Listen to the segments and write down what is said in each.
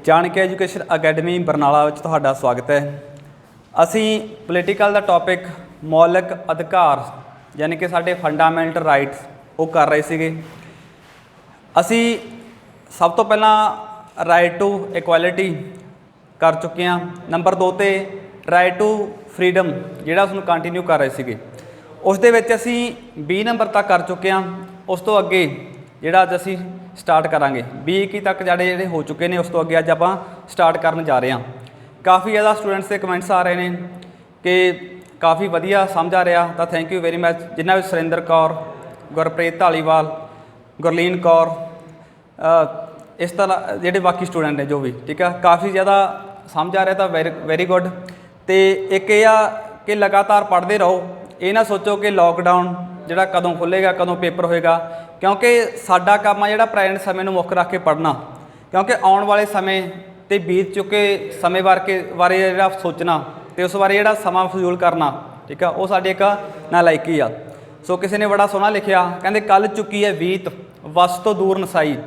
Chanakya education academy Barnala ਵਿੱਚ ਤੁਹਾਡਾ ਸਵਾਗਤ ਹੈ। ਅਸੀਂ ਪੋਲੀਟੀਕਲ ਦਾ ਟੌਪਿਕ ਮੌਲਿਕ ਅਧਿਕਾਰ ਯਾਨੀ ਕਿ ਸਾਡੇ ਫੰਡਾਮੈਂਟਲ ਰਾਈਟਸ ਉਹ ਕਰ ਰਹੇ ਸੀਗੇ। ਅਸੀਂ ਸਭ ਤੋਂ ਪਹਿਲਾਂ ਰਾਈਟ ਟੂ ਇਕੁਐਲਿਟੀ ਕਰ ਚੁੱਕੇ ਹਾਂ। ਨੰਬਰ 2 ਤੇ ਰਾਈਟ ਟੂ ਫਰੀडम ਜਿਹੜਾ ਉਸਨੂੰ ਕੰਟੀਨਿਊ ਕਰ ਰਹੇ ਸੀਗੇ। ਉਸ ਦੇ ਵਿੱਚ ਅਸੀਂ 20 ਨੰਬਰ ਤੱਕ ਕਰ ਚੁੱਕੇ ਹਾਂ। ਉਸ ਤੋਂ ਅੱਗੇ ਜਿਹੜਾ ਅੱਜ ਅਸੀਂ ਸਟਾਰਟ ਕਰਾਂਗੇ 20-21 ਤੱਕ ਜਿਹੜੇ ਹੋ ਚੁੱਕੇ ਨੇ। ਉਸ ਤੋਂ ਅੱਗੇ ਅੱਜ ਆਪਾਂ ਸਟਾਰਟ ਕਰਨ ਜਾ ਰਹੇ ਹਾਂ। ਕਾफ़ी ज़्यादा स्टूडेंट्स के कमेंट्स आ रहे हैं कि काफ़ी वधिया समझ आ रहा, तो थैंक यू वेरी मच। जिन्हें भी सुरिंदर कौर, गुरप्रीत धालीवाल, गुरलीन कौर, इस तरह ਜਿਹੜੇ बाकी स्टूडेंट ने जो भी ठीक है, काफ़ी ज़्यादा समझ आ रहा था। Very good. तो एक ये आ कि लगातार पढ़ते रहो। ये ना सोचो कि लॉकडाउन ਜਿਹੜਾ कदों खुलेगा, कदों पेपर होएगा, क्योंकि साडा काम आ ਜਿਹੜਾ प्रेजेंट समय ਨੂੰ ਮੁੱਖ ਰੱਖ ਕੇ ਪੜ੍ਹਨਾ। क्योंकि आने वाले समय तो बीत चुके समय बारे जो सोचना तो उस बारे जो समा फजूल करना ठीक है, वो साड़ी एक नालायकी आ। सो किसी ने बड़ा सोहना लिखा, कहते कल चुकी है बीत वस तो दूर नसाई,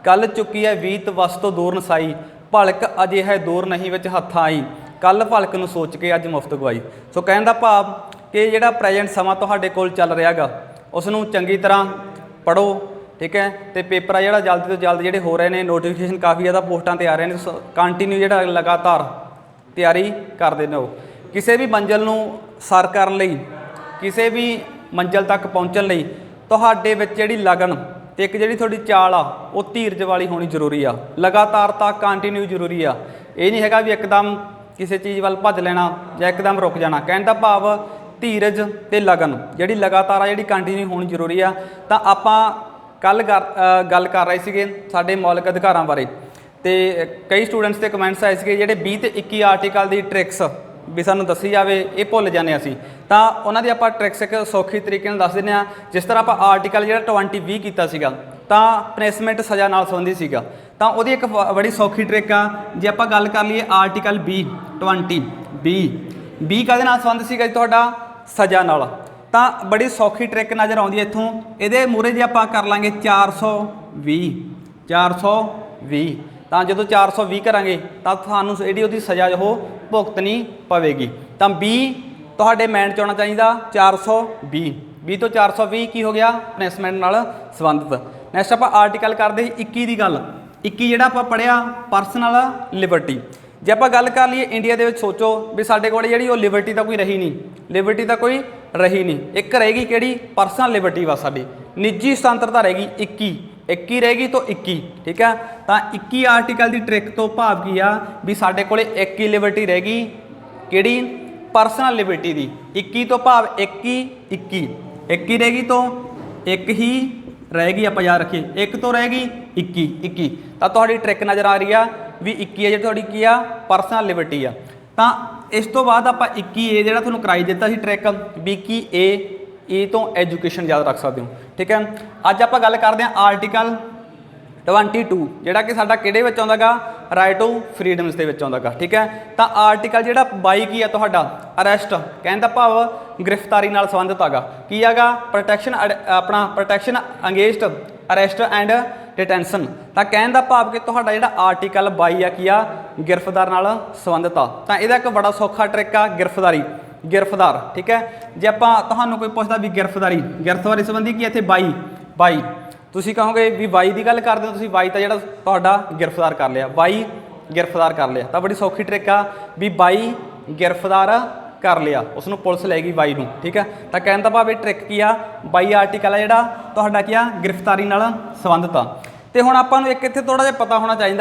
कल चुकी है बीत वस तो दूर नसाई, भलक अजे है दूर नहीं विच हत्थां आई, कल भलक नूं सोच के अज मुफ्त गवाई। सो कहने का भाव कि जिहड़ा प्रेजेंट समा तुहाडे कोल चल रहा गा उसनूं चंगी तरह पढ़ो ठीक है। तो पेपर आ जो जल्द तो जल्द जोड़े हो रहे हैं, नोटिफिकेशन काफ़ी ज़्यादा पोस्टां ते आ रहे हैं, कंटिन्यू जो लगातार तैयारी करते रहो। किसी भी मंजिल नूं सर करन लई, किसी भी मंजिल तक पहुँचण लई तुहाडे विच जिहड़ी लगन ते एक जिहड़ी तुहाडी चाल आ वो धीरज वाली होनी जरूरी आ। लगातारता कंटिन्यू जरूरी आ। ये नहीं हैगा भी एकदम किसी चीज़ वाल भज लेना या एकदम रुक जाना। कहने का भाव धीरज ते लगन जिहड़ी लगातार आ जिहड़ी कंटिन्यू होनी जरूरी आ। तां आपां कल गल कर रहे थे साढ़े मौलिक अधिकारों बारे, तो कई स्टूडेंट्स के कमेंट्स आए थे जोड़े 20 ते 21 आर्टिकल की ट्रिक्स भी सानू दसी जाए ये भुल जाने असी, तो उन्होंने आप ट्रिक्स एक सौखी तरीके दस दें। जिस तरह आप आर्टिकल जो 20 किया तो पनिशमेंट सज़ा नाल संबंधी सीगा, तो वो एक बड़ी सौखी ट्रिक आ। जे आप गल कर लीए आर्टिकल 20 का संबंध सीगा तुहाडा सज़ा नाल, तो बड़ी सौखी ट्रिक नज़र आती है इत्थों। ये मूहरे जे आप कर लाँगे 420 तो जो 420 करांगे तो सानू जी उसकी सज़ा जो भुगतनी पवेगी। तो 20 तुहाडे माइंड च आना चाहिए 420 तो 420 की हो गया पनिशमेंट नाल संबंधित। नैक्सट आप आर्टिकल करते 21 की गल। 21 जिहड़ा आपां पढ़िया परसनल लिबर्टी। जे आप गल कर लीए इंडिया के सोचो भी साडे कोल जिहड़ी वो लिबर्टी तो कोई रही नहीं, लिबर्टी तो कोई रही नहीं। एक रहेगी किहड़ी परसनल लिबर्टी वा साडी निजी स्वतंत्रता रहेगी 21 रहेगी तो 21 ठीक है। तो 21 आर्टिकल की ट्रिक तो भाव की आ भी साडे कोले एक ही लिबर्टी रहेगी किहड़ी परसनल लिबर्टी की। 21 तो भाव 21 रहेगी तो एक ही रहेगी। आप याद रखिए एक तो रहेगी 21 तो तुहाडी ट्रिक नज़र आ रही है भी 21 है जी थोड़ी की आ परसनल लिबर्टी आ। तो इस तो बाद आप 21A जो थोड़ा कराई दिता सी ट्रिक भी 21A तो एजुकेशन याद रख सकते हो ठीक है। अज आप गल करते हैं आर्टिकल 22 जोड़ा कि साडा किहड़े विच आउंदा गा राइट टू फ्रीडम्स दे विच आउंदा गा ठीक है। तो आर्टिकल जोड़ा 22 की है तुहाडा अरैसट कहने का भाव गिरफ्तारी नाल संबंधित आगा की आगा प्रोटैक्शन अपना प्रोटैक्शन अगेंस्ट अरैसट एंड डिटेंशन। तो कहने का भाव कि तुहाडा जिहड़ा आर्टिकल 22 आ की आ गिरफ्तार नाल संबंधित आ। तो यह एक बड़ा सौखा ट्रिक आ गिरफ्तार ठीक है। जे आपां तुहानूं कोई पुछदा भी गिरफ्तारी संबंधी की इत्थे 22 तुसीं कहोगे भी 22 की गल करदे हो तुसीं 22 तो जिहड़ा तुहाडा गिरफ्तार कर लिया 22 गिरफ्तार कर लिया। तो बड़ी सौखी ट्रिक आ भी 22 गिरफ्तार कर लिया उसनूं पुलिस लैगी 22 नूं ठीक है। तो कहने का भाव ये ट्रिक की आ 22 आर्टिकल है जिहड़ा तुहाडा की आ गिरफ्तारी नाल संबंधित आ। तो हुण आपां नूं एक इत्थे थोड़ा जिहा पता होना चाहिए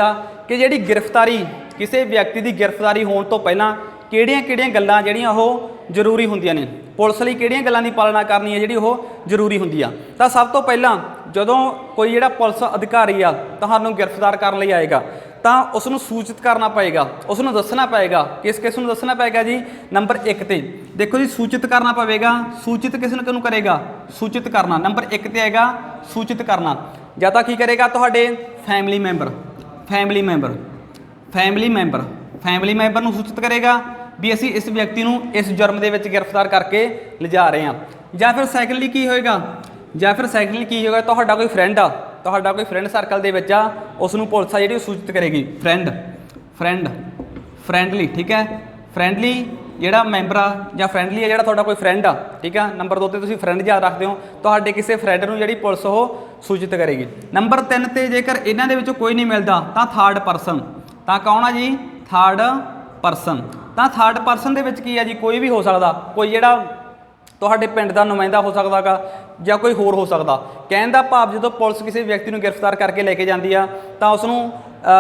कि जिहड़ी गिरफ्तारी किसी व्यक्ति की गिरफ्तारी होने तो पहलां किहड़ियां गल्लां जिहड़ियां ओह जरूरी हुंदियां ने, पुलिस लई किहड़ियां गल्लां दी पालना करनी है जिहड़ी ओह जरूरी हुंदी आ। तां सब तो पहलां जदों कोई जिहड़ा पुलिस अधिकारी आ तुहानूं गिरफ्तार करन लई आएगा तो उसनूं सूचित करना पएगा, उसनूं दसना पएगा। किस नूं दसना पएगा जी नंबर 1 ते देखो जी सूचित करना पवेगा। सूचित किस नूं करेगा सूचित करना। नंबर 1 ते आएगा सूचित करना। या तो की करेगा तुहाडे फैमिली मैंबर नूं सूचित करेगा भी असी इस व्यक्ति नूं इस जुर्म दे विच गिरफ्तार करके लिजा रहे हैं। या फिर सैकंडली की होएगा तुहाडा कोई फ्रेंड आ तुहाडा कोई फ्रेंड सर्कल दे विच आ उसनूं पुलिस आ जिहड़ी सूचित करेगी फ्रेंड फ्रेंडली, ठीक है। फ्रेंडली ਜਿਹੜਾ ਮੈਂਬਰ ਆ ਜਾਂ ਫਰੈਂਡਲੀ ਆ ਜਿਹੜਾ ਤੁਹਾਡਾ ਕੋਈ ਫਰੈਂਡ ਆ, ਠੀਕ ਆ। ਨੰਬਰ 2 ਤੇ ਤੁਸੀਂ ਫਰੈਂਡ ਯਾਦ ਰੱਖਦੇ ਹੋ, ਤੁਹਾਡੇ ਕਿਸੇ ਫਰੈਂਡ ਨੂੰ ਜਿਹੜੀ ਪੁਲਿਸ ਉਹ ਸੂਚਿਤ ਕਰੇਗੀ। ਨੰਬਰ 3 ਤੇ ਜੇਕਰ ਇਹਨਾਂ ਦੇ ਵਿੱਚੋਂ ਕੋਈ ਨਹੀਂ ਮਿਲਦਾ ਤਾਂ ਥਰਡ ਪਰਸਨ, ਤਾਂ ਕੌਣ ਆ ਜੀ? Third person. ਤਾਂ ਥਰਡ ਪਰਸਨ ਦੇ ਵਿੱਚ ਕੀ ਆ ਜੀ? ਕੋਈ ਵੀ ਹੋ ਸਕਦਾ, ਕੋਈ ਜਿਹੜਾ ਤੁਹਾਡੇ ਪਿੰਡ ਦਾ ਨੁਮਾਇੰਦਾ ਹੋ ਸਕਦਾ ਗਾ ਜਾਂ ਕੋਈ ਹੋਰ ਹੋ ਸਕਦਾ। ਕਹਿਣ ਦਾ ਭਾਵ ਜਦੋਂ ਪੁਲਿਸ ਕਿਸੇ ਵਿਅਕਤੀ ਨੂੰ ਗ੍ਰਿਫਤਾਰ ਕਰਕੇ ਲੈ ਕੇ ਜਾਂਦੀ ਆ ਤਾਂ ਉਸ ਨੂੰ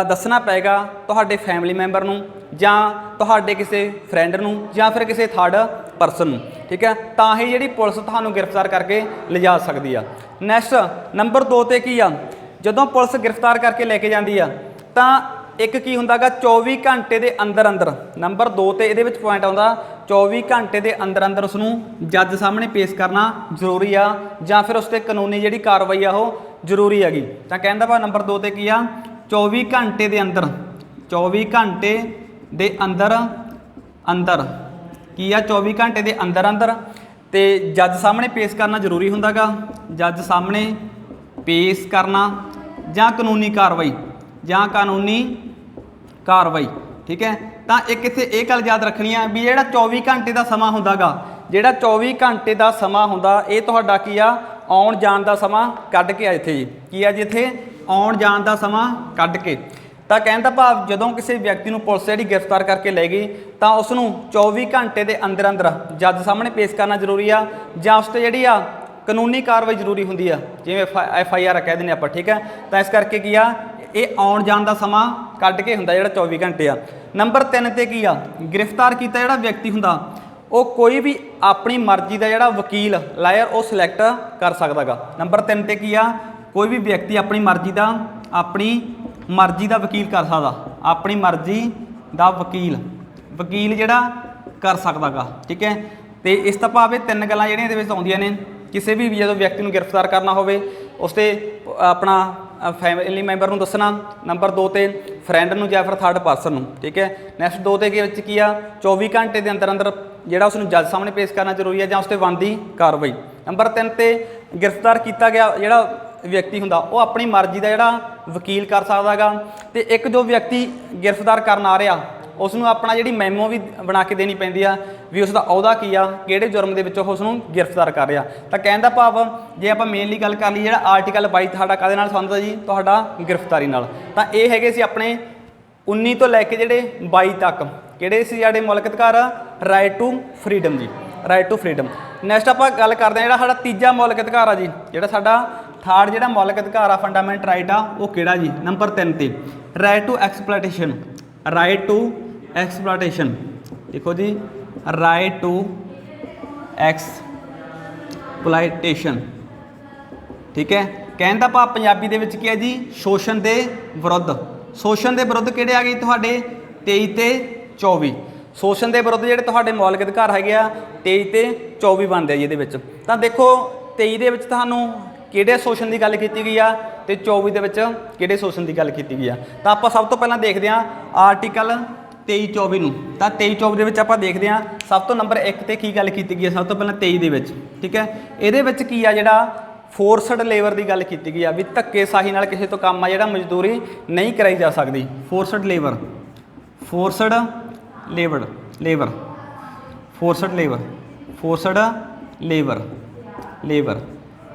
ਦੱਸਣਾ ਪਏਗਾ ਤੁਹਾਡੇ ਫੈਮਿਲੀ ਮੈਂਬਰ ਨੂੰ ਜਾਂ ਤੁਹਾਡੇ ਕਿਸੇ ਫਰੈਂਡ ਨੂੰ ਜਾਂ ਫਿਰ ਕਿਸੇ ਥਰਡ ਪਰਸਨ ਨੂੰ, ਠੀਕ ਹੈ। ਤਾਂ ਹੀ ਜਿਹੜੀ ਪੁਲਿਸ ਤੁਹਾਨੂੰ ਗ੍ਰਿਫਤਾਰ ਕਰਕੇ ਲਿਜਾ ਸਕਦੀ ਆ। ਨੈਕਸਟ ਨੰਬਰ 2 ਤੇ ਕੀ ਆ? ਜਦੋਂ ਪੁਲਿਸ ਗ੍ਰਿਫਤਾਰ ਕਰਕੇ ਲੈ ਕੇ ਜਾਂਦੀ ਆ ਤਾਂ ਇੱਕ ਕੀ ਹੁੰਦਾ ਗਾ 24 ਘੰਟੇ ਦੇ ਅੰਦਰ ਅੰਦਰ, ਨੰਬਰ 2 ਤੇ ਇਹਦੇ ਵਿੱਚ ਪੁਆਇੰਟ ਆਉਂਦਾ 24 ਘੰਟੇ ਦੇ ਅੰਦਰ ਅੰਦਰ ਉਸ ਨੂੰ ਜੱਜ ਸਾਹਮਣੇ ਪੇਸ਼ ਕਰਨਾ ਜ਼ਰੂਰੀ ਆ ਜਾਂ ਫਿਰ ਉਸ ਤੇ ਕਾਨੂੰਨੀ ਜਿਹੜੀ ਕਾਰਵਾਈ ਆ ਉਹ ਜ਼ਰੂਰੀ ਹੈਗੀ। ਤਾਂ ਕਹਿੰਦਾ ਵਾ ਨੰਬਰ 2 ਤੇ ਕੀ ਆ? 24 ਘੰਟੇ ਦੇ ਅੰਦਰ, 24 ਘੰਟੇ ਦੇ ਅੰਦਰ ਅੰਦਰ ਕੀ ਆ? 24 ਘੰਟੇ ਦੇ ਅੰਦਰ ਅੰਦਰ ਤੇ ਜੱਜ ਸਾਹਮਣੇ ਪੇਸ਼ ਕਰਨਾ ਜ਼ਰੂਰੀ ਹੁੰਦਾ ਗਾ। ਜੱਜ ਸਾਹਮਣੇ ਪੇਸ਼ ਕਰਨਾ ਜਾਂ ਕਾਨੂੰਨੀ ਕਾਰਵਾਈ ਠੀਕ ਹੈ। ਤਾਂ ਇੱਕ ਇੱਥੇ ਇਹ ਗੱਲ ਯਾਦ ਰੱਖਣੀ ਆ ਵੀ ਜਿਹੜਾ 24 ਘੰਟੇ ਦਾ ਸਮਾਂ ਹੁੰਦਾ ਗਾ, ਜਿਹੜਾ 24 ਘੰਟੇ ਦਾ ਸਮਾਂ ਹੁੰਦਾ ਇਹ ਤੁਹਾਡਾ ਕੀ ਆ? ਆਉਣ ਜਾਣ ਦਾ ਸਮਾਂ ਕੱਢ ਕੇ ਆ ਇੱਥੇ ਜੀ। ਕੀ ਆ ਜੀ? ਇੱਥੇ ਆਉਣ ਜਾਣ ਦਾ ਸਮਾਂ ਕੱਢ ਕੇ। ਤਾਂ ਕਹਿਣ ਦਾ ਭਾਵ ਜਦੋਂ ਕਿਸੇ ਵਿਅਕਤੀ ਨੂੰ ਪੁਲਿਸ ਜਿਹੜੀ ਗ੍ਰਿਫਤਾਰ ਕਰਕੇ ਲੈ ਗਈ ਤਾਂ ਉਸ ਨੂੰ 24 ਘੰਟੇ ਦੇ ਅੰਦਰ ਅੰਦਰ ਜੱਜ ਸਾਹਮਣੇ ਪੇਸ਼ ਕਰਨਾ ਜ਼ਰੂਰੀ ਆ ਜਾਂ ਉਸ 'ਤੇ ਜਿਹੜੀ ਆ ਕਾਨੂੰਨੀ ਕਾਰਵਾਈ ਜ਼ਰੂਰੀ ਹੁੰਦੀ ਆ, ਜਿਵੇਂ FIR ਕਹਿ ਦਿੰਦੇ ਆਪਾਂ, ਠੀਕ ਹੈ। ਤਾਂ ਇਸ ਕਰਕੇ ਕੀ ਆ? ਇਹ ਆਉਣ ਜਾਣ ਦਾ ਸਮਾਂ ਕੱਢ ਕੇ ਹੁੰਦਾ ਜਿਹੜਾ 24 ਘੰਟੇ ਆ। ਨੰਬਰ 3 ਤੇ ਕੀ ਆ? ਗ੍ਰਿਫਤਾਰ ਕੀਤਾ ਜਿਹੜਾ ਵਿਅਕਤੀ ਹੁੰਦਾ ਉਹ ਕੋਈ ਵੀ ਆਪਣੀ ਮਰਜ਼ੀ ਦਾ ਜਿਹੜਾ ਵਕੀਲ ਲਾਇਰ ਉਹ ਸਿਲੈਕਟ ਕਰ ਸਕਦਾ ਗਾ। ਨੰਬਰ 3 ਤੇ ਕੀ ਆ? ਕੋਈ ਵੀ ਵਿਅਕਤੀ ਆਪਣੀ ਮਰਜ਼ੀ ਦਾ ਵਕੀਲ ਕਰ ਸਕਦਾ, ਆਪਣੀ ਮਰਜ਼ੀ ਦਾ ਵਕੀਲ ਜਿਹੜਾ ਕਰ ਸਕਦਾ ਗਾ, ਠੀਕ ਹੈ। ਤੇ ਇਸ ਤੋਂ ਭਾਵ ਇਹ 3 ਗੱਲਾਂ ਜਿਹੜੀਆਂ ਇਹਦੇ ਵਿੱਚ ਆਉਂਦੀਆਂ ਨੇ। ਕਿਸੇ ਵੀ ਜਦੋਂ ਵਿਅਕਤੀ ਨੂੰ ਗ੍ਰਿਫਤਾਰ ਕਰਨਾ ਹੋਵੇ ਉਸ 'ਤੇ ਆਪਣਾ ਫੈਮਿਲੀ ਮੈਂਬਰ ਨੂੰ ਦੱਸਣਾ, ਨੰਬਰ 2 ਤੇ ਫਰੈਂਡ ਨੂੰ ਜਾਂ ਫਿਰ ਥਰਡ ਪਰਸਨ ਨੂੰ, ਠੀਕ ਹੈ। ਨੈਕਸਟ 2 ਦੇ ਵਿੱਚ ਕੀ ਆ? 24 ਘੰਟੇ ਦੇ ਅੰਦਰ ਅੰਦਰ ਜਿਹੜਾ ਉਸ ਨੂੰ ਜੱਜ ਸਾਹਮਣੇ ਪੇਸ਼ ਕਰਨਾ ਜ਼ਰੂਰੀ ਹੈ ਜਾਂ ਉਸ 'ਤੇ ਬਣਦੀ ਕਾਰਵਾਈ। ਨੰਬਰ 3 ਤੇ ਗ੍ਰਿਫਤਾਰ ਕੀਤਾ ਗਿਆ ਜਿਹੜਾ ਵਿਅਕਤੀ ਹੁੰਦਾ ਉਹ ਆਪਣੀ ਮਰਜ਼ੀ ਦਾ ਜਿਹੜਾ ਵਕੀਲ ਕਰ ਸਕਦਾ ਗਾ। ਤੇ ਇੱਕ ਜੋ ਵਿਅਕਤੀ ਗ੍ਰਿਫਤਾਰ ਕਰਨ ਆ ਰਿਹਾ ਉਸ ਨੂੰ ਆਪਣਾ ਜਿਹੜੀ ਮੈਮੋ ਵੀ ਬਣਾ ਕੇ ਦੇਣੀ ਪੈਂਦੀ ਆ ਵੀ ਉਸ ਦਾ ਅਹੁਦਾ ਕੀ ਆ, ਕਿਹੜੇ ਜੁਰਮ ਦੇ ਵਿੱਚ ਉਸ ਨੂੰ ਗ੍ਰਿਫਤਾਰ ਕਰ ਰਿਹਾ। ਤਾਂ ਕਹਿਣ ਦਾ ਭਾਵ ਜੇ ਆਪਾਂ ਮੇਨਲੀ ਗੱਲ ਕਰ ਲਈ ਜਿਹੜਾ ਆਰਟੀਕਲ 22 ਤੁਹਾਡਾ ਕਾਹਦੇ ਨਾਲ ਸੰਬੰਧਿਤ ਹੈ ਜੀ? ਤੁਹਾਡਾ ਗ੍ਰਿਫਤਾਰੀ ਨਾਲ। ਤਾਂ ਇਹ ਹੈਗੇ ਸੀ ਆਪਣੇ 19 ਤੋਂ ਲੈ ਕੇ ਜਿਹੜੇ 22 ਤੱਕ ਕਿਹੜੇ ਸੀ ਸਾਡੇ ਮੌਲਿਕ ਅਧਿਕਾਰ? ਰਾਈਟ ਟੂ ਫਰੀडम ਜੀ, ਰਾਈਟ ਟੂ ਫਰੀडम। ਨੈਕਸਟ ਆਪਾਂ ਗੱਲ ਕਰਦੇ ਹਾਂ ਜਿਹੜਾ ਸਾਡਾ ਤੀਜਾ ਮੌਲਿਕ ਅਧਿਕਾਰ ਆ ਜੀ, ਜਿਹੜਾ ਸਾਡਾ ਥਰਡ ਜਿਹੜਾ ਮੌਲਿਕ ਅਧਿਕਾਰ ਆ ਫੰਡਾਮੈਂਟਲ ਰਾਈਟ ਆ ਉਹ ਕਿਹੜਾ ਜੀ? ਨੰਬਰ 3 ਤੇ right to exploitation, right to exploitation. ਦੇਖੋ ਜੀ, ਰਾਈਟ ਟੂ ਐਕਸਪਲੋਇਟੇਸ਼ਨ, ਠੀਕ ਹੈ। ਕਹਿਣ ਦਾ ਭਾਵ ਪੰਜਾਬੀ ਦੇ ਵਿੱਚ ਕੀ ਹੈ ਜੀ? ਸ਼ੋਸ਼ਣ ਦੇ ਵਿਰੁੱਧ। ਸ਼ੋਸ਼ਣ ਦੇ ਵਿਰੁੱਧ ਕਿਹੜੇ ਆ ਗਏ ਤੁਹਾਡੇ? 23 ਤੇ 24। ਸ਼ੋਸ਼ਣ ਦੇ ਵਿਰੁੱਧ ਜਿਹੜੇ ਤੁਹਾਡੇ ਮੌਲਿਕ ਅਧਿਕਾਰ ਹੈਗੇ ਆ 23 ਤੇ 24 ਬਣਦੇ ਆ ਜੀ ਇਹਦੇ ਵਿੱਚ। ਤਾਂ ਦੇਖੋ 23 ਦੇ ਵਿੱਚ ਤੁਹਾਨੂੰ ਕਿਹੜੇ ਸ਼ੋਸ਼ਣ ਦੀ ਗੱਲ ਕੀਤੀ ਗਈ ਆ ਤੇ 24 ਦੇ ਵਿੱਚ ਕਿਹੜੇ ਸ਼ੋਸ਼ਣ ਦੀ ਗੱਲ ਕੀਤੀ ਗਈ ਆ। ਤਾਂ ਆਪਾਂ ਸਭ ਤੋਂ ਪਹਿਲਾਂ ਦੇਖਦੇ ਹਾਂ ਆਰਟੀਕਲ 23-24 ਨੂੰ। ਤਾਂ 23-24 ਦੇ ਵਿੱਚ ਆਪਾਂ ਦੇਖਦੇ ਹਾਂ ਸਭ ਤੋਂ ਨੰਬਰ 1 ਤੇ ਕੀ ਗੱਲ ਕੀਤੀ ਗਈ ਹੈ। ਸਭ ਤੋਂ ਪਹਿਲਾਂ 23 ਦੇ ਵਿੱਚ, ਠੀਕ ਹੈ। ਇਹਦੇ ਵਿੱਚ ਕੀ ਆ? ਜਿਹੜਾ ਫੋਰਸਡ ਲੇਬਰ ਦੀ ਗੱਲ ਕੀਤੀ ਗਈ ਆ ਵੀ ਧੱਕੇਸ਼ਾਹੀ ਨਾਲ ਕਿਸੇ ਤੋਂ ਕੰਮ ਆ ਜਿਹੜਾ ਮਜ਼ਦੂਰੀ ਨਹੀਂ ਕਰਾਈ ਜਾ ਸਕਦੀ। Forced labour, forced labour, labour, forced labour, forced labour, labour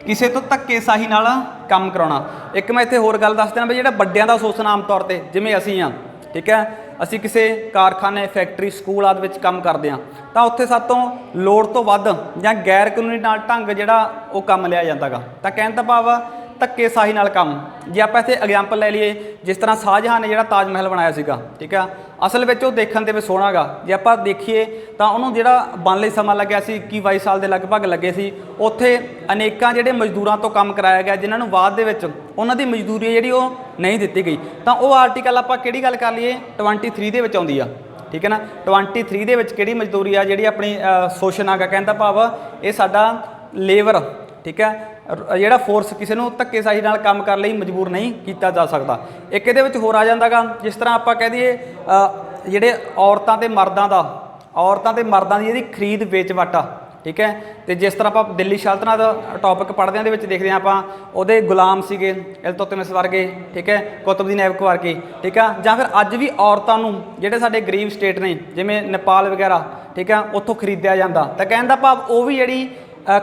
ਕਿਸੇ ਤੋਂ ਧੱਕੇਸ਼ਾਹੀ ਨਾਲ ਕੰਮ ਕਰਾਉਣਾ। ਇੱਕ ਮੈਂ ਇੱਥੇ ਹੋਰ ਗੱਲ ਦੱਸ ਦੇਣਾ ਵੀ ਜਿਹੜਾ ਵੱਡਿਆਂ ਦਾ ਸ਼ੋਸ਼ਣ ਆਮ ਤੌਰ 'ਤੇ ਜਿਵੇਂ ਅਸੀਂ ਆ, ਠੀਕ ਹੈ, ਅਸੀਂ ਕਿਸੇ ਕਾਰਖਾਨੇ, ਫੈਕਟਰੀ, ਸਕੂਲ ਆਦਿ ਵਿੱਚ ਕੰਮ ਕਰਦੇ ਹਾਂ ਤਾਂ ਉੱਥੇ ਸਾਤੋਂ ਲੋੜ ਤੋਂ ਵੱਧ ਜਾਂ ਗੈਰ ਕਾਨੂੰਨੀ ਨਾਲ ਢੰਗ ਜਿਹੜਾ ਉਹ ਕੰਮ ਲਿਆ ਜਾਂਦਾ ਗਾ। ਤਾਂ ਕਹਿਣ ਦਾ ਭਾਵ ਧੱਕੇਸ਼ਾਹੀ ਨਾਲ ਕੰਮ। ਜੇ ਆਪਾਂ ਇੱਥੇ ਐਗਜ਼ਾਮਪਲ ਲੈ ਲਈਏ, ਜਿਸ ਤਰ੍ਹਾਂ ਸ਼ਾਹਜਹਾਂ ਨੇ ਜਿਹੜਾ ਤਾਜ ਮਹਿਲ ਬਣਾਇਆ ਸੀਗਾ, ਠੀਕ ਆ, ਅਸਲ ਵਿੱਚ ਉਹ ਦੇਖਣ ਦੇ ਵਿੱਚ ਸੋਹਣਾ ਗਾ। ਜੇ ਆਪਾਂ ਦੇਖੀਏ ਤਾਂ ਉਹਨੂੰ ਜਿਹੜਾ ਬਣਨ ਲਈ ਸਮਾਂ ਲੱਗਿਆ ਸੀ 21-22 ਸਾਲ ਦੇ ਲਗਭਗ ਲੱਗੇ ਸੀ। ਉੱਥੇ ਅਨੇਕਾਂ ਜਿਹੜੇ ਮਜ਼ਦੂਰਾਂ ਤੋਂ ਕੰਮ ਕਰਾਇਆ ਗਿਆ ਜਿਨ੍ਹਾਂ ਨੂੰ ਬਾਅਦ ਦੇ ਵਿੱਚ ਉਹਨਾਂ ਦੀ ਮਜ਼ਦੂਰੀ ਜਿਹੜੀ ਉਹ ਨਹੀਂ ਦਿੱਤੀ ਗਈ। ਤਾਂ ਉਹ ਆਰਟੀਕਲ ਆਪਾਂ ਕਿਹੜੀ ਗੱਲ ਕਰ ਲਈਏ? 23 ਦੇ ਵਿੱਚ ਆਉਂਦੀ ਆ, ਠੀਕ ਹੈ ਨਾ। 23 ਦੇ ਵਿੱਚ ਕਿਹੜੀ ਮਜ਼ਦੂਰੀ ਆ ਜਿਹੜੀ ਆਪਣੀ ਸ਼ੋਸ਼ਣ ਆਗਾ। ਕਹਿਣ ਦਾ ਭਾਵ ਇਹ ਸਾਡਾ ਲੇਬਰ, ਠੀਕ ਹੈ, ਜਿਹੜਾ ਫੋਰਸ ਕਿਸੇ ਨੂੰ ਧੱਕੇਸ਼ਾਹੀ ਨਾਲ ਕੰਮ ਕਰਨ ਲਈ ਮਜਬੂਰ ਨਹੀਂ ਕੀਤਾ ਜਾ ਸਕਦਾ। ਇੱਕ ਇਹਦੇ ਵਿੱਚ ਹੋਰ ਆ ਜਾਂਦਾ ਗਾ, ਜਿਸ ਤਰ੍ਹਾਂ ਆਪਾਂ ਕਹਿ ਦਈਏ ਜਿਹੜੇ ਔਰਤਾਂ ਤੇ ਮਰਦਾਂ ਦੀ ਜਿਹੜੀ ਖਰੀਦ ਵੇਚ ਵਾਟਾ, ठीक है। तो जिस तरह आप दिल्ली सल्तनत टॉपिक पढ़ते हैं देखते हैं आप ਉਹਦੇ गुलाम ਸੀਗੇ इल्तुतमिश वर्गे, ठीक है, कुतुबुद्दीन ऐबक वर्गे, ठीक है, ਜਾਂ ਫਿਰ ਅੱਜ ਵੀ ਔਰਤਾਂ ਨੂੰ ਜਿਹੜੇ ਸਾਡੇ ਗਰੀਬ ਸਟੇਟ ਨੇ ਜਿਵੇਂ ਨੇਪਾਲ ਵਗੈਰਾ, ठीक है, ਉੱਥੋਂ ਖਰੀਦਿਆ ਜਾਂਦਾ। ਤਾਂ ਕਹਿਣ ਦਾ ਭਾਵ ਉਹ ਵੀ ਜਿਹੜੀ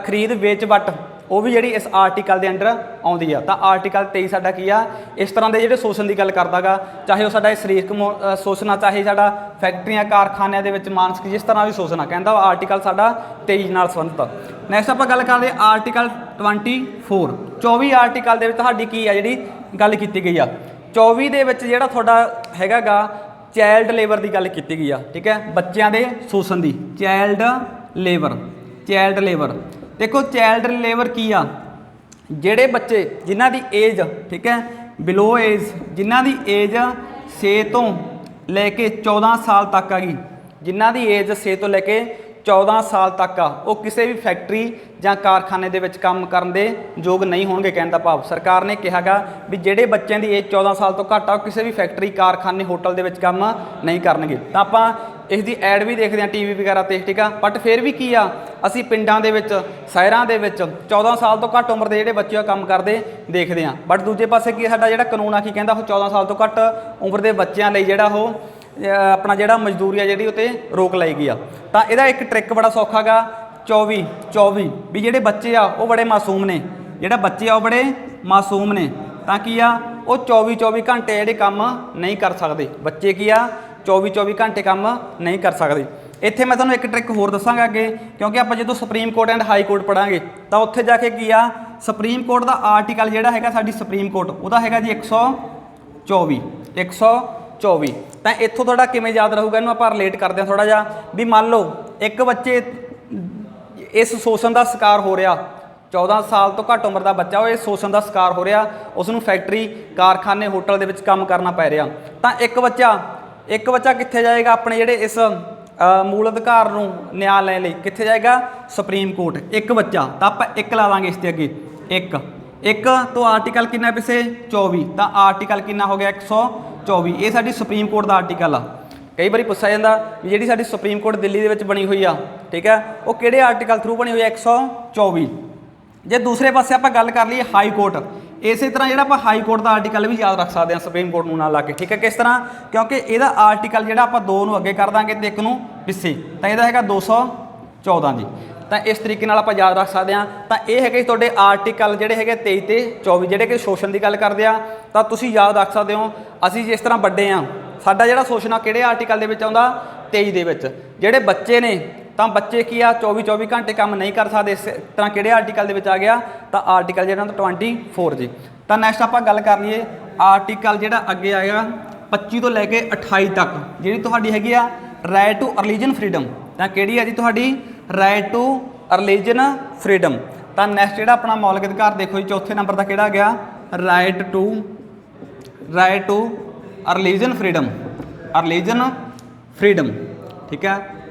ਖਰੀਦ ਵੇਚ ਵੱਟ ਉਹ ਵੀ ਜਿਹੜੀ ਇਸ ਆਰਟੀਕਲ ਦੇ ਅੰਡਰ ਆਉਂਦੀ ਆ। ਤਾਂ ਆਰਟੀਕਲ 23 ਸਾਡਾ ਕੀ ਆ, ਇਸ ਤਰ੍ਹਾਂ ਦੇ ਜਿਹੜੇ ਸ਼ੋਸ਼ਣ ਦੀ ਗੱਲ ਕਰਦਾ ਗਾ, ਚਾਹੇ ਉਹ ਸਾਡਾ ਸਰੀਰਕ ਸ਼ੋਸ਼ਣ ਆ, ਚਾਹੇ ਸਾਡਾ ਫੈਕਟਰੀਆਂ ਕਾਰਖਾਨਿਆਂ ਦੇ ਵਿੱਚ ਮਾਨਸਿਕ ਜਿਸ ਤਰ੍ਹਾਂ ਵੀ ਸ਼ੋਸ਼ਣ ਆ, ਕਹਿੰਦਾ ਆਰਟੀਕਲ ਸਾਡਾ 23 ਨਾਲ ਸੰਬੰਧਿਤ। ਨੈਕਸਟ ਆਪਾਂ ਗੱਲ ਕਰਦੇ ਆਰਟੀਕਲ 24। 24 ਆਰਟੀਕਲ ਦੇ ਵਿੱਚ ਤੁਹਾਡੀ ਕੀ ਆ ਜਿਹੜੀ ਗੱਲ ਕੀਤੀ ਗਈ ਆ। 24 ਦੇ ਵਿੱਚ ਜਿਹੜਾ ਤੁਹਾਡਾ ਹੈਗਾ ਗਾ ਚਾਈਲਡ ਲੇਬਰ ਦੀ ਗੱਲ ਕੀਤੀ ਗਈ ਆ, ਠੀਕ ਹੈ, ਬੱਚਿਆਂ ਦੇ ਸ਼ੋਸ਼ਣ ਦੀ। ਚਾਈਲਡ ਲੇਬਰ देखो चाइल्ड लेबर की आ, ਜਿਹੜੇ ਬੱਚੇ ਜਿਨ੍ਹਾਂ ਦੀ ਏਜ, ठीक है, बिलो एज, जिन्हां दी एज 6 ਤੋਂ ਲੈ ਕੇ 14 ਸਾਲ ਤੱਕ ਹੈਗੀ, ਜਿਨ੍ਹਾਂ ਦੀ ਏਜ 6 ਤੋਂ ਲੈ ਕੇ 14 ਸਾਲ ਤੱਕ ਆ, ਉਹ ਕਿਸੇ ਵੀ ਫੈਕਟਰੀ ਜਾਂ ਕਾਰਖਾਨੇ ਦੇ ਵਿੱਚ ਕੰਮ ਕਰਨ ਦੇ ਯੋਗ ਨਹੀਂ ਹੋਣਗੇ। ਕਹਿਣ ਦਾ ਭਾਵ ਸਰਕਾਰ ਨੇ ਕਿਹਾਗਾ ਵੀ ਜਿਹੜੇ ਬੱਚਿਆਂ ਦੀ ਏਜ 14 ਸਾਲ ਤੋਂ ਘੱਟ ਆ ਉਹ ਕਿਸੇ ਵੀ ਫੈਕਟਰੀ ਕਾਰਖਾਨੇ ਹੋਟਲ ਦੇ ਵਿੱਚ ਕੰਮ ਨਹੀਂ ਕਰਨਗੇ। ਤਾਂ ਆਪਾਂ ਇਸ ਦੀ ਐਡ ਵੀ ਦੇਖਦੇ ਹਾਂ ਟੀਵੀ ਵਗੈਰਾ 'ਤੇ, ਠੀਕ ਆ, ਬਟ ਫਿਰ ਵੀ ਕੀ ਆ, ਅਸੀਂ ਪਿੰਡਾਂ ਦੇ ਵਿੱਚ ਸ਼ਹਿਰਾਂ ਦੇ ਵਿੱਚ 14 ਸਾਲ ਤੋਂ ਘੱਟ ਉਮਰ ਦੇ ਜਿਹੜੇ ਬੱਚੇ ਆ ਕੰਮ ਕਰਦੇ ਦੇਖਦੇ ਹਾਂ। ਬਟ ਦੂਜੇ ਪਾਸੇ ਕੀ ਸਾਡਾ ਜਿਹੜਾ ਕਾਨੂੰਨ ਆ ਕੀ ਕਹਿੰਦਾ, ਉਹ 14 ਸਾਲ ਤੋਂ ਘੱਟ ਉਮਰ ਦੇ ਬੱਚਿਆਂ ਲਈ ਜਿਹੜਾ ਉਹ ਆਪਣਾ ਜਿਹੜਾ ਮਜ਼ਦੂਰੀ ਆ ਜਿਹੜੀ ਉਹ 'ਤੇ ਰੋਕ ਲਾਈ ਗਈ ਆ। ਤਾਂ ਇਹਦਾ ਇੱਕ ਟ੍ਰਿਕ ਬੜਾ ਸੌਖਾ ਗਾ, 24 ਵੀ ਜਿਹੜੇ ਬੱਚੇ ਆ ਉਹ ਬੜੇ ਮਾਸੂਮ ਨੇ, ਜਿਹੜਾ ਬੱਚੇ ਆ ਉਹ ਬੜੇ ਮਾਸੂਮ ਨੇ, ਤਾਂ ਕੀ ਆ ਉਹ 24 ਘੰਟੇ ਜਿਹੜੇ ਕੰਮ ਨਹੀਂ ਕਰ ਸਕਦੇ। ਬੱਚੇ ਕੀ ਆ 24 ਘੰਟੇ ਕੰਮ ਨਹੀਂ ਕਰ ਸਕਦੇ। ਇੱਥੇ ਮੈਂ ਤੁਹਾਨੂੰ ਇੱਕ ਟ੍ਰਿਕ ਹੋਰ ਦੱਸਾਂਗਾ ਅੱਗੇ, ਕਿਉਂਕਿ ਆਪਾਂ ਜਦੋਂ supreme court and high court ਪੜਾਂਗੇ ਤਾਂ ਉੱਥੇ ਜਾ ਕੇ ਕੀ ਆ, ਸੁਪਰੀਮ ਕੋਰਟ ਦਾ ਆਰਟੀਕਲ ਜਿਹੜਾ ਹੈਗਾ ਸਾਡੀ ਸੁਪਰੀਮ ਕੋਰਟ ਉਹਦਾ ਹੈਗਾ ਜੀ 124। ਤਾਂ ਇੱਥੋਂ ਤੁਹਾਡਾ ਕਿਵੇਂ ਯਾਦ ਰਹੂਗਾ, ਇਹਨੂੰ ਆਪਾਂ ਰਿਲੇਟ ਕਰਦੇ ਹਾਂ ਥੋੜ੍ਹਾ ਜਿਹਾ। ਵੀ ਮੰਨ ਲਓ ਇੱਕ ਬੱਚੇ ਇਸ ਸ਼ੋਸ਼ਣ ਦਾ ਸ਼ਿਕਾਰ ਹੋ ਰਿਹਾ, 14 ਸਾਲ ਤੋਂ ਘੱਟ ਉਮਰ ਦਾ ਬੱਚਾ ਉਹ ਇਸ ਸ਼ੋਸ਼ਣ ਦਾ ਸ਼ਿਕਾਰ ਹੋ ਰਿਹਾ, ਉਸ ਨੂੰ ਫੈਕਟਰੀ ਕਾਰਖਾਨੇ ਹੋਟਲ ਦੇ ਵਿੱਚ ਕੰਮ ਕਰਨਾ ਪੈ ਰਿਹਾ। ਤਾਂ ਇੱਕ ਬੱਚਾ ਕਿੱਥੇ ਜਾਏਗਾ, ਆਪਣੇ ਜਿਹੜੇ ਇਸ ਮੂਲ ਅਧਿਕਾਰ ਨੂੰ ਨਿਆਂ ਲੈਣ ਲਈ ਕਿੱਥੇ ਜਾਏਗਾ, ਸੁਪਰੀਮ ਕੋਰਟ। ਇੱਕ ਬੱਚਾ, ਤਾਂ ਆਪਾਂ ਇੱਕ ਲਾ ਦਾਂਗੇ ਇਸ ਦੇ ਅੱਗੇ, ਇੱਕ ਤੋਂ ਆਰਟੀਕਲ ਕਿੰਨਾ ਪਿੱਛੇ 24, ਤਾਂ ਆਰਟੀਕਲ ਕਿੰਨਾ ਹੋ ਗਿਆ 124। ਇਹ ਸਾਡੀ ਸੁਪਰੀਮ ਕੋਰਟ ਦਾ ਆਰਟੀਕਲ ਆ। ਕਈ ਵਾਰੀ ਪੁੱਛਿਆ ਜਾਂਦਾ ਵੀ ਜਿਹੜੀ ਸਾਡੀ ਸੁਪਰੀਮ ਕੋਰਟ ਦਿੱਲੀ ਦੇ ਵਿੱਚ ਬਣੀ ਹੋਈ ਆ, ਠੀਕ ਹੈ, ਉਹ ਕਿਹੜੇ ਆਰਟੀਕਲ ਥਰੂ ਬਣੀ ਹੋਈ ਆ, 124। ਜੇ ਦੂਸਰੇ ਪਾਸੇ ਆਪਾਂ ਗੱਲ ਕਰ ਲਈਏ ਹਾਈ ਕੋਰਟ, ਇਸੇ ਤਰ੍ਹਾਂ ਜਿਹੜਾ ਆਪਾਂ ਹਾਈ ਕੋਰਟ ਦਾ ਆਰਟੀਕਲ ਵੀ ਯਾਦ ਰੱਖ ਸਕਦੇ ਹਾਂ ਸੁਪਰੀਮ ਕੋਰਟ ਨੂੰ ਨਾਲ ਲਾ ਕੇ, ਠੀਕ ਹੈ। ਕਿਸ ਤਰ੍ਹਾਂ, ਕਿਉਂਕਿ ਇਹਦਾ ਆਰਟੀਕਲ ਜਿਹੜਾ ਆਪਾਂ 2 ਨੂੰ ਅੱਗੇ ਕਰ ਦਾਂਗੇ ਤੇ 1 ਨੂੰ ਪਿੱਛੇ, ਤਾਂ ਇਹਦਾ ਹੈਗਾ 214 ਜੀ। ਤਾਂ ਇਸ ਤਰੀਕੇ ਨਾਲ ਆਪਾਂ ਯਾਦ ਰੱਖ ਸਕਦੇ ਹਾਂ। ਤਾਂ ਇਹ ਹੈਗੇ ਤੁਹਾਡੇ ਆਰਟੀਕਲ ਜਿਹੜੇ ਹੈਗੇ 23 ਤੇ 24 ਜਿਹੜੇ ਕਿ ਸ਼ੋਸ਼ਣ ਦੀ ਗੱਲ ਕਰਦੇ ਆ। ਤਾਂ ਤੁਸੀਂ ਯਾਦ ਰੱਖ ਸਕਦੇ ਹੋ, ਅਸੀਂ ਜਿਸ ਤਰ੍ਹਾਂ ਵੱਡੇ ਆ, ਸਾਡਾ ਜਿਹੜਾ ਸ਼ੋਸ਼ਣ ਆ ਕਿਹੜੇ ਆਰਟੀਕਲ ਦੇ ਵਿੱਚ ਆਉਂਦਾ, 23 ਦੇ ਵਿੱਚ। ਜਿਹੜੇ ਬੱਚੇ ਨੇ ਤਾਂ ਬੱਚੇ ਕੀ ਆ 24 ਘੰਟੇ ਕੰਮ ਨਹੀਂ ਕਰ ਸਕਦੇ, ਇਸ ਤਰ੍ਹਾਂ ਕਿਹੜੇ ਆਰਟੀਕਲ ਦੇ ਵਿੱਚ ਆ ਗਿਆ, ਤਾਂ ਆਰਟੀਕਲ ਜਿਹੜਾ 24 ਜੀ। ਤਾਂ ਨੈਕਸਟ ਆਪਾਂ ਗੱਲ ਕਰ ਲਈਏ ਆਰਟੀਕਲ ਜਿਹੜਾ ਅੱਗੇ ਆਏਗਾ 25 ਤੋਂ ਲੈ ਕੇ 28 ਤੱਕ, ਜਿਹੜੀ ਤੁਹਾਡੀ ਹੈਗੀ ਆ ਰਾਈਟ ਟੂ ਰਿਲੀਜਨ ਫਰੀਡਮ। ਤਾਂ ਕਿਹੜੀ ਹੈ ਜੀ ਤੁਹਾਡੀ ਰਾਈਟ ਟੂ ਰਿਲੀਜਨ ਫਰੀਡਮ। ਤਾਂ ਨੈਕਸਟ ਜਿਹੜਾ ਆਪਣਾ ਮੌਲਿਕ ਅਧਿਕਾਰ ਦੇਖੋ ਜੀ, ਚੌਥੇ ਨੰਬਰ ਦਾ ਕਿਹੜਾ ਗਿਆ, ਰਾਈਟ ਟੂ ਰਿਲੀਜਨ ਫਰੀਡਮ, ਠੀਕ ਹੈ,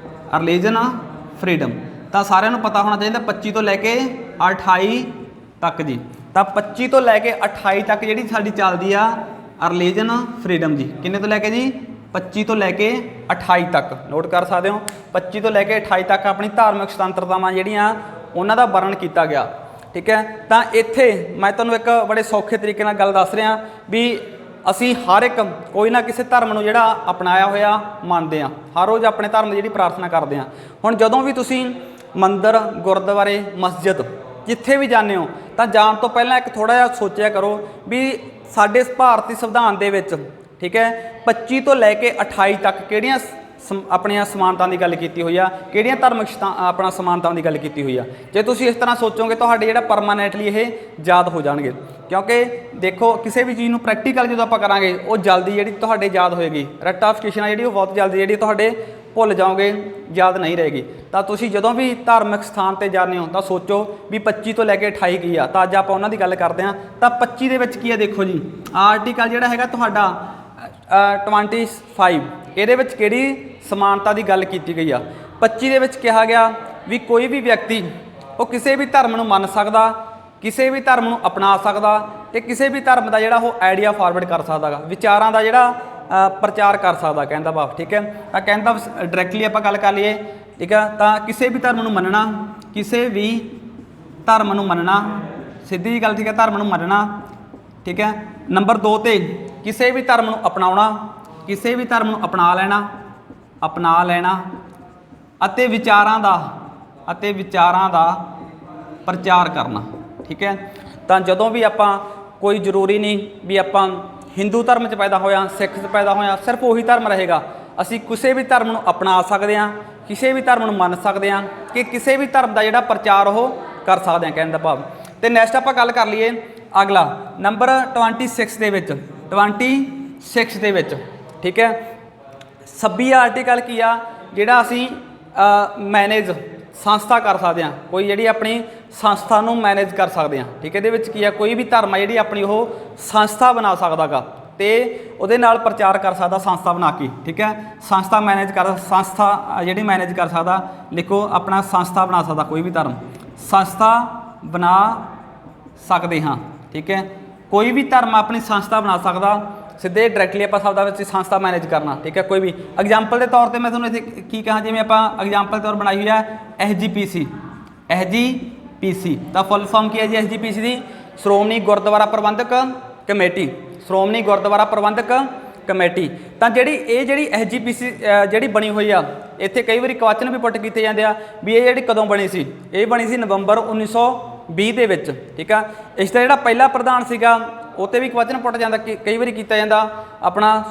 ਰਿਲੀਜਨ ਫਰੀਡਮ। ਤਾਂ ਸਾਰਿਆਂ ਨੂੰ ਪਤਾ ਹੋਣਾ ਚਾਹੀਦਾ 25 ਤੋਂ ਲੈ ਕੇ 28 ਤੱਕ ਜੀ। ਤਾਂ 25 ਤੋਂ ਲੈ ਕੇ 28 ਤੱਕ ਜਿਹੜੀ ਸਾਡੀ ਚੱਲਦੀ ਆ ਰਿਲੀਜਨ ਫਰੀਡਮ ਜੀ। ਕਿੰਨੇ ਤੋਂ ਲੈ ਕੇ ਜੀ, 25 ਤੋਂ ਲੈ ਕੇ 28 ਤੱਕ। ਨੋਟ ਕਰ ਸਕਦੇ ਹੋ 25 ਤੋਂ ਲੈ ਕੇ 28 ਤੱਕ ਆਪਣੀ ਧਾਰਮਿਕ ਸੁਤੰਤਰਤਾਵਾਂ ਜਿਹੜੀਆਂ ਉਹਨਾਂ ਦਾ ਵਰਣਨ ਕੀਤਾ ਗਿਆ, ਠੀਕ ਹੈ। ਤਾਂ ਇੱਥੇ ਮੈਂ ਤੁਹਾਨੂੰ ਇੱਕ ਬੜੇ ਸੌਖੇ ਤਰੀਕੇ ਨਾਲ ਗੱਲ ਦੱਸ ਰਿਹਾ ਵੀ ਅਸੀਂ ਹਰ ਇੱਕ ਕੋਈ ਨਾ ਕਿਸੇ ਧਰਮ ਨੂੰ ਜਿਹੜਾ ਅਪਣਾਇਆ ਹੋਇਆ ਮੰਨਦੇ ਹਾਂ, ਹਰ ਰੋਜ਼ ਆਪਣੇ ਧਰਮ ਦੀ ਜਿਹੜੀ ਪ੍ਰਾਰਥਨਾ ਕਰਦੇ ਹਾਂ। ਹੁਣ ਜਦੋਂ ਵੀ ਤੁਸੀਂ ਮੰਦਿਰ, ਗੁਰਦੁਆਰੇ, ਮਸਜਿਦ ਜਿੱਥੇ ਵੀ ਜਾਂਦੇ ਹੋ ਤਾਂ ਜਾਣ ਤੋਂ ਪਹਿਲਾਂ ਇੱਕ ਥੋੜ੍ਹਾ ਜਿਹਾ ਸੋਚਿਆ ਕਰੋ ਵੀ ਸਾਡੇ ਭਾਰਤੀ ਸੰਵਿਧਾਨ ਦੇ ਵਿੱਚ, ਠੀਕ ਹੈ, 25 ਤੋਂ ਲੈ ਕੇ 28 ਤੱਕ ਕਿਹੜੀਆਂ ਆਪਣੀਆਂ ਸਮਾਨਤਾ ਦੀ ਗੱਲ ਕੀਤੀ ਹੋਈ ਆ, ਕਿਹੜੀਆਂ ਧਾਰਮਿਕ ਆਪਣਾ ਸਮਾਨਤਾਵਾਂ ਦੀ ਗੱਲ ਕੀਤੀ ਹੋਈ ਆ। ਜੇ ਤੁਸੀਂ ਇਸ ਤਰ੍ਹਾਂ ਸੋਚੋਗੇ ਤੁਹਾਡੇ ਜਿਹੜਾ ਪਰਮਾਨੈਂਟਲੀ ਇਹ ਯਾਦ ਹੋ ਜਾਣਗੇ। ਕਿਉਂਕਿ ਦੇਖੋ ਕਿਸੇ ਵੀ ਚੀਜ਼ ਨੂੰ ਪ੍ਰੈਕਟੀਕਲ ਜਦੋਂ ਆਪਾਂ ਕਰਾਂਗੇ ਉਹ ਜਲਦੀ ਜਿਹੜੀ ਤੁਹਾਡੇ ਯਾਦ ਹੋਏਗੀ, ਰੈਕਟੀਫਿਕੇਸ਼ਨ ਆ ਜਿਹੜੀ ਉਹ ਬਹੁਤ ਜਲਦੀ ਜਿਹੜੀ ਤੁਹਾਡੇ ਭੁੱਲ ਜਾਓਗੇ, ਯਾਦ ਨਹੀਂ ਰਹੇਗੀ। ਤਾਂ ਤੁਸੀਂ ਜਦੋਂ ਵੀ ਧਾਰਮਿਕ ਸਥਾਨ 'ਤੇ ਜਾਂਦੇ ਹੋ ਤਾਂ ਸੋਚੋ ਵੀ 25 ਤੋਂ ਲੈ ਕੇ 28 ਕੀ ਆ। ਤਾਂ ਅੱਜ ਆਪਾਂ ਉਹਨਾਂ ਦੀ ਗੱਲ ਕਰਦੇ ਹਾਂ। ਤਾਂ 25 ਦੇ ਵਿੱਚ ਕੀ ਆ, ਦੇਖੋ ਜੀ ਆਰਟੀਕਲ ਜਿਹੜਾ ਹੈਗਾ ਤੁਹਾਡਾ 25, ਇਹਦੇ ਵਿੱਚ ਕਿਹੜੀ ਸਮਾਨਤਾ ਦੀ ਗੱਲ ਕੀਤੀ ਗਈ ਆ। 25 ਦੇ ਵਿੱਚ ਕਿਹਾ ਗਿਆ ਵੀ ਕੋਈ ਵੀ ਵਿਅਕਤੀ ਉਹ ਕਿਸੇ ਵੀ ਧਰਮ ਨੂੰ ਮੰਨ ਸਕਦਾ, ਕਿਸੇ ਵੀ ਧਰਮ ਨੂੰ ਅਪਣਾ ਸਕਦਾ ਤੇ ਕਿਸੇ ਵੀ ਧਰਮ ਦਾ ਜਿਹੜਾ ਉਹ ਆਈਡੀਆ ਫਾਰਵਰਡ ਕਰ ਸਕਦਾ ਗਾ, ਵਿਚਾਰਾਂ ਦਾ ਜਿਹੜਾ ਪ੍ਰਚਾਰ ਕਰ ਸਕਦਾ, ਕਹਿਣ ਦਾ ਭਾਵ, ਠੀਕ ਹੈ। ਤਾਂ ਕਹਿਣ ਦਾ ਡਾਇਰੈਕਟਲੀ ਆਪਾਂ ਗੱਲ ਕਰ ਲਈਏ, ਠੀਕ ਹੈ। ਤਾਂ ਕਿਸੇ ਵੀ ਧਰਮ ਨੂੰ ਮੰਨਣਾ, ਕਿਸੇ ਵੀ ਧਰਮ ਨੂੰ ਮੰਨਣਾ, ਸਿੱਧੀ ਜਿਹੀ ਗੱਲ, ਠੀਕ ਹੈ, ਧਰਮ ਨੂੰ ਮੰਨਣਾ, ਠੀਕ ਹੈ। ਨੰਬਰ 2 ਤੇ ਕਿਸੇ ਵੀ ਧਰਮ ਨੂੰ ਅਪਣਾਉਣਾ, ਕਿਸੇ ਵੀ ਧਰਮ ਨੂੰ ਅਪਣਾ ਲੈਣਾ ਅਤੇ ਵਿਚਾਰਾਂ ਦਾ ਪ੍ਰਚਾਰ ਕਰਨਾ, ਠੀਕ ਹੈ। ਤਾਂ ਜਦੋਂ ਵੀ ਆਪਾਂ, ਕੋਈ ਜ਼ਰੂਰੀ ਨਹੀਂ ਵੀ ਆਪਾਂ ਹਿੰਦੂ ਧਰਮ 'ਚ ਪੈਦਾ ਹੋਇਆ, ਸਿੱਖ 'ਚ ਪੈਦਾ ਹੋਇਆ, ਸਿਰਫ ਉਹੀ ਧਰਮ ਰਹੇਗਾ। ਅਸੀਂ ਕਿਸੇ ਵੀ ਧਰਮ ਨੂੰ ਅਪਣਾ ਸਕਦੇ ਹਾਂ, ਕਿਸੇ ਵੀ ਧਰਮ ਨੂੰ ਮੰਨ ਸਕਦੇ ਹਾਂ, ਕਿ ਕਿਸੇ ਵੀ ਧਰਮ ਦਾ ਜਿਹੜਾ ਪ੍ਰਚਾਰ ਉਹ ਕਰ ਸਕਦੇ ਹਾਂ, ਕਹਿਣ ਦਾ ਭਾਵ। ਤੇ ਨੈਕਸਟ ਆਪਾਂ ਗੱਲ ਕਰ ਲਈਏ ਅਗਲਾ ਨੰਬਰ 26 ਦੇ ਵਿੱਚ, ਠੀਕ ਹੈ। 26 ਆਰਟੀਕਲ ਕੀ ਆ, ਜਿਹੜਾ ਅਸੀਂ ਮੈਨੇਜ ਸੰਸਥਾ ਕਰ ਸਕਦੇ ਹਾਂ, ਕੋਈ ਜਿਹੜੀ ਆਪਣੀ ਸੰਸਥਾ ਨੂੰ ਮੈਨੇਜ ਕਰ ਸਕਦੇ ਹਾਂ, ਠੀਕ ਹੈ। ਇਹਦੇ ਵਿੱਚ ਕੀ ਆ, ਕੋਈ ਵੀ ਧਰਮ ਆ ਜਿਹੜੀ ਆਪਣੀ ਉਹ ਸੰਸਥਾ ਬਣਾ ਸਕਦਾ ਗਾ ਤੇ ਉਹਦੇ ਨਾਲ ਪ੍ਰਚਾਰ ਕਰ ਸਕਦਾ ਸੰਸਥਾ ਬਣਾ ਕੇ, ਠੀਕ ਹੈ। ਸੰਸਥਾ ਮੈਨੇਜ ਕਰ ਸਕਦਾ, ਲਿਖੋ ਆਪਣਾ ਸੰਸਥਾ ਬਣਾ ਸਕਦਾ, ਕੋਈ ਵੀ ਧਰਮ ਸੰਸਥਾ ਬਣਾ ਸਕਦੇ ਹਾਂ, ਠੀਕ ਹੈ। ਕੋਈ ਵੀ ਧਰਮ ਆਪਣੀ ਸੰਸਥਾ ਬਣਾ ਸਕਦਾ, ਸਿੱਧੇ ਡਾਇਰੈਕਟਲੀ ਆਪਾਂ ਸ਼ਬਦਾਂ ਵਿੱਚ ਸੰਸਥਾ ਮੈਨੇਜ ਕਰਨਾ, ਠੀਕ ਹੈ। ਕੋਈ ਵੀ ਐਗਜ਼ਾਮਪਲ ਦੇ ਤੌਰ ਤੇ ਮੈਂ ਤੁਹਾਨੂੰ ਇੱਥੇ ਕੀ ਕਹਾਂ, ਜਿਵੇਂ ਆਪਾਂ ਐਗਜ਼ਾਮਪਲ ਦੇ ਤੌਰ ਬਣਾਈ ਹੋਈ ਹੈ SGPC, ਤਾਂ ਫੁੱਲ ਫਾਰਮ ਕੀ ਹੈ ਜੀ SGPC ਦੀ? ਸ਼੍ਰੋਮਣੀ ਗੁਰਦੁਆਰਾ ਪ੍ਰਬੰਧਕ ਕਮੇਟੀ। ਤਾਂ ਜਿਹੜੀ SGPC ਜਿਹੜੀ ਬਣੀ ਹੋਈ ਆ, ਇੱਥੇ ਕਈ ਵਾਰੀ ਕੁਐਸਚਨ ਵੀ ਪੁੱਟ ਕੀਤੇ ਜਾਂਦੇ ਆ ਵੀ ਇਹ ਜਿਹੜੀ ਕਦੋਂ ਬਣੀ ਸੀ। ਇਹ ਬਣੀ ਸੀ ਨਵੰਬਰ 1920 ਦੇ ਵਿੱਚ, ਠੀਕ ਆ। ਇਸ ਦਾ ਜਿਹੜਾ ਪਹਿਲਾ ਪ੍ਰਧਾਨ ਸੀਗਾ, ਉਹ 'ਤੇ ਵੀ ਕੁਐਸਚਨ ਪੁੱਟ ਜਾਂਦਾ, ਕਈ ਵਾਰੀ ਕੀਤਾ ਜਾਂਦਾ, ਆਪਣਾ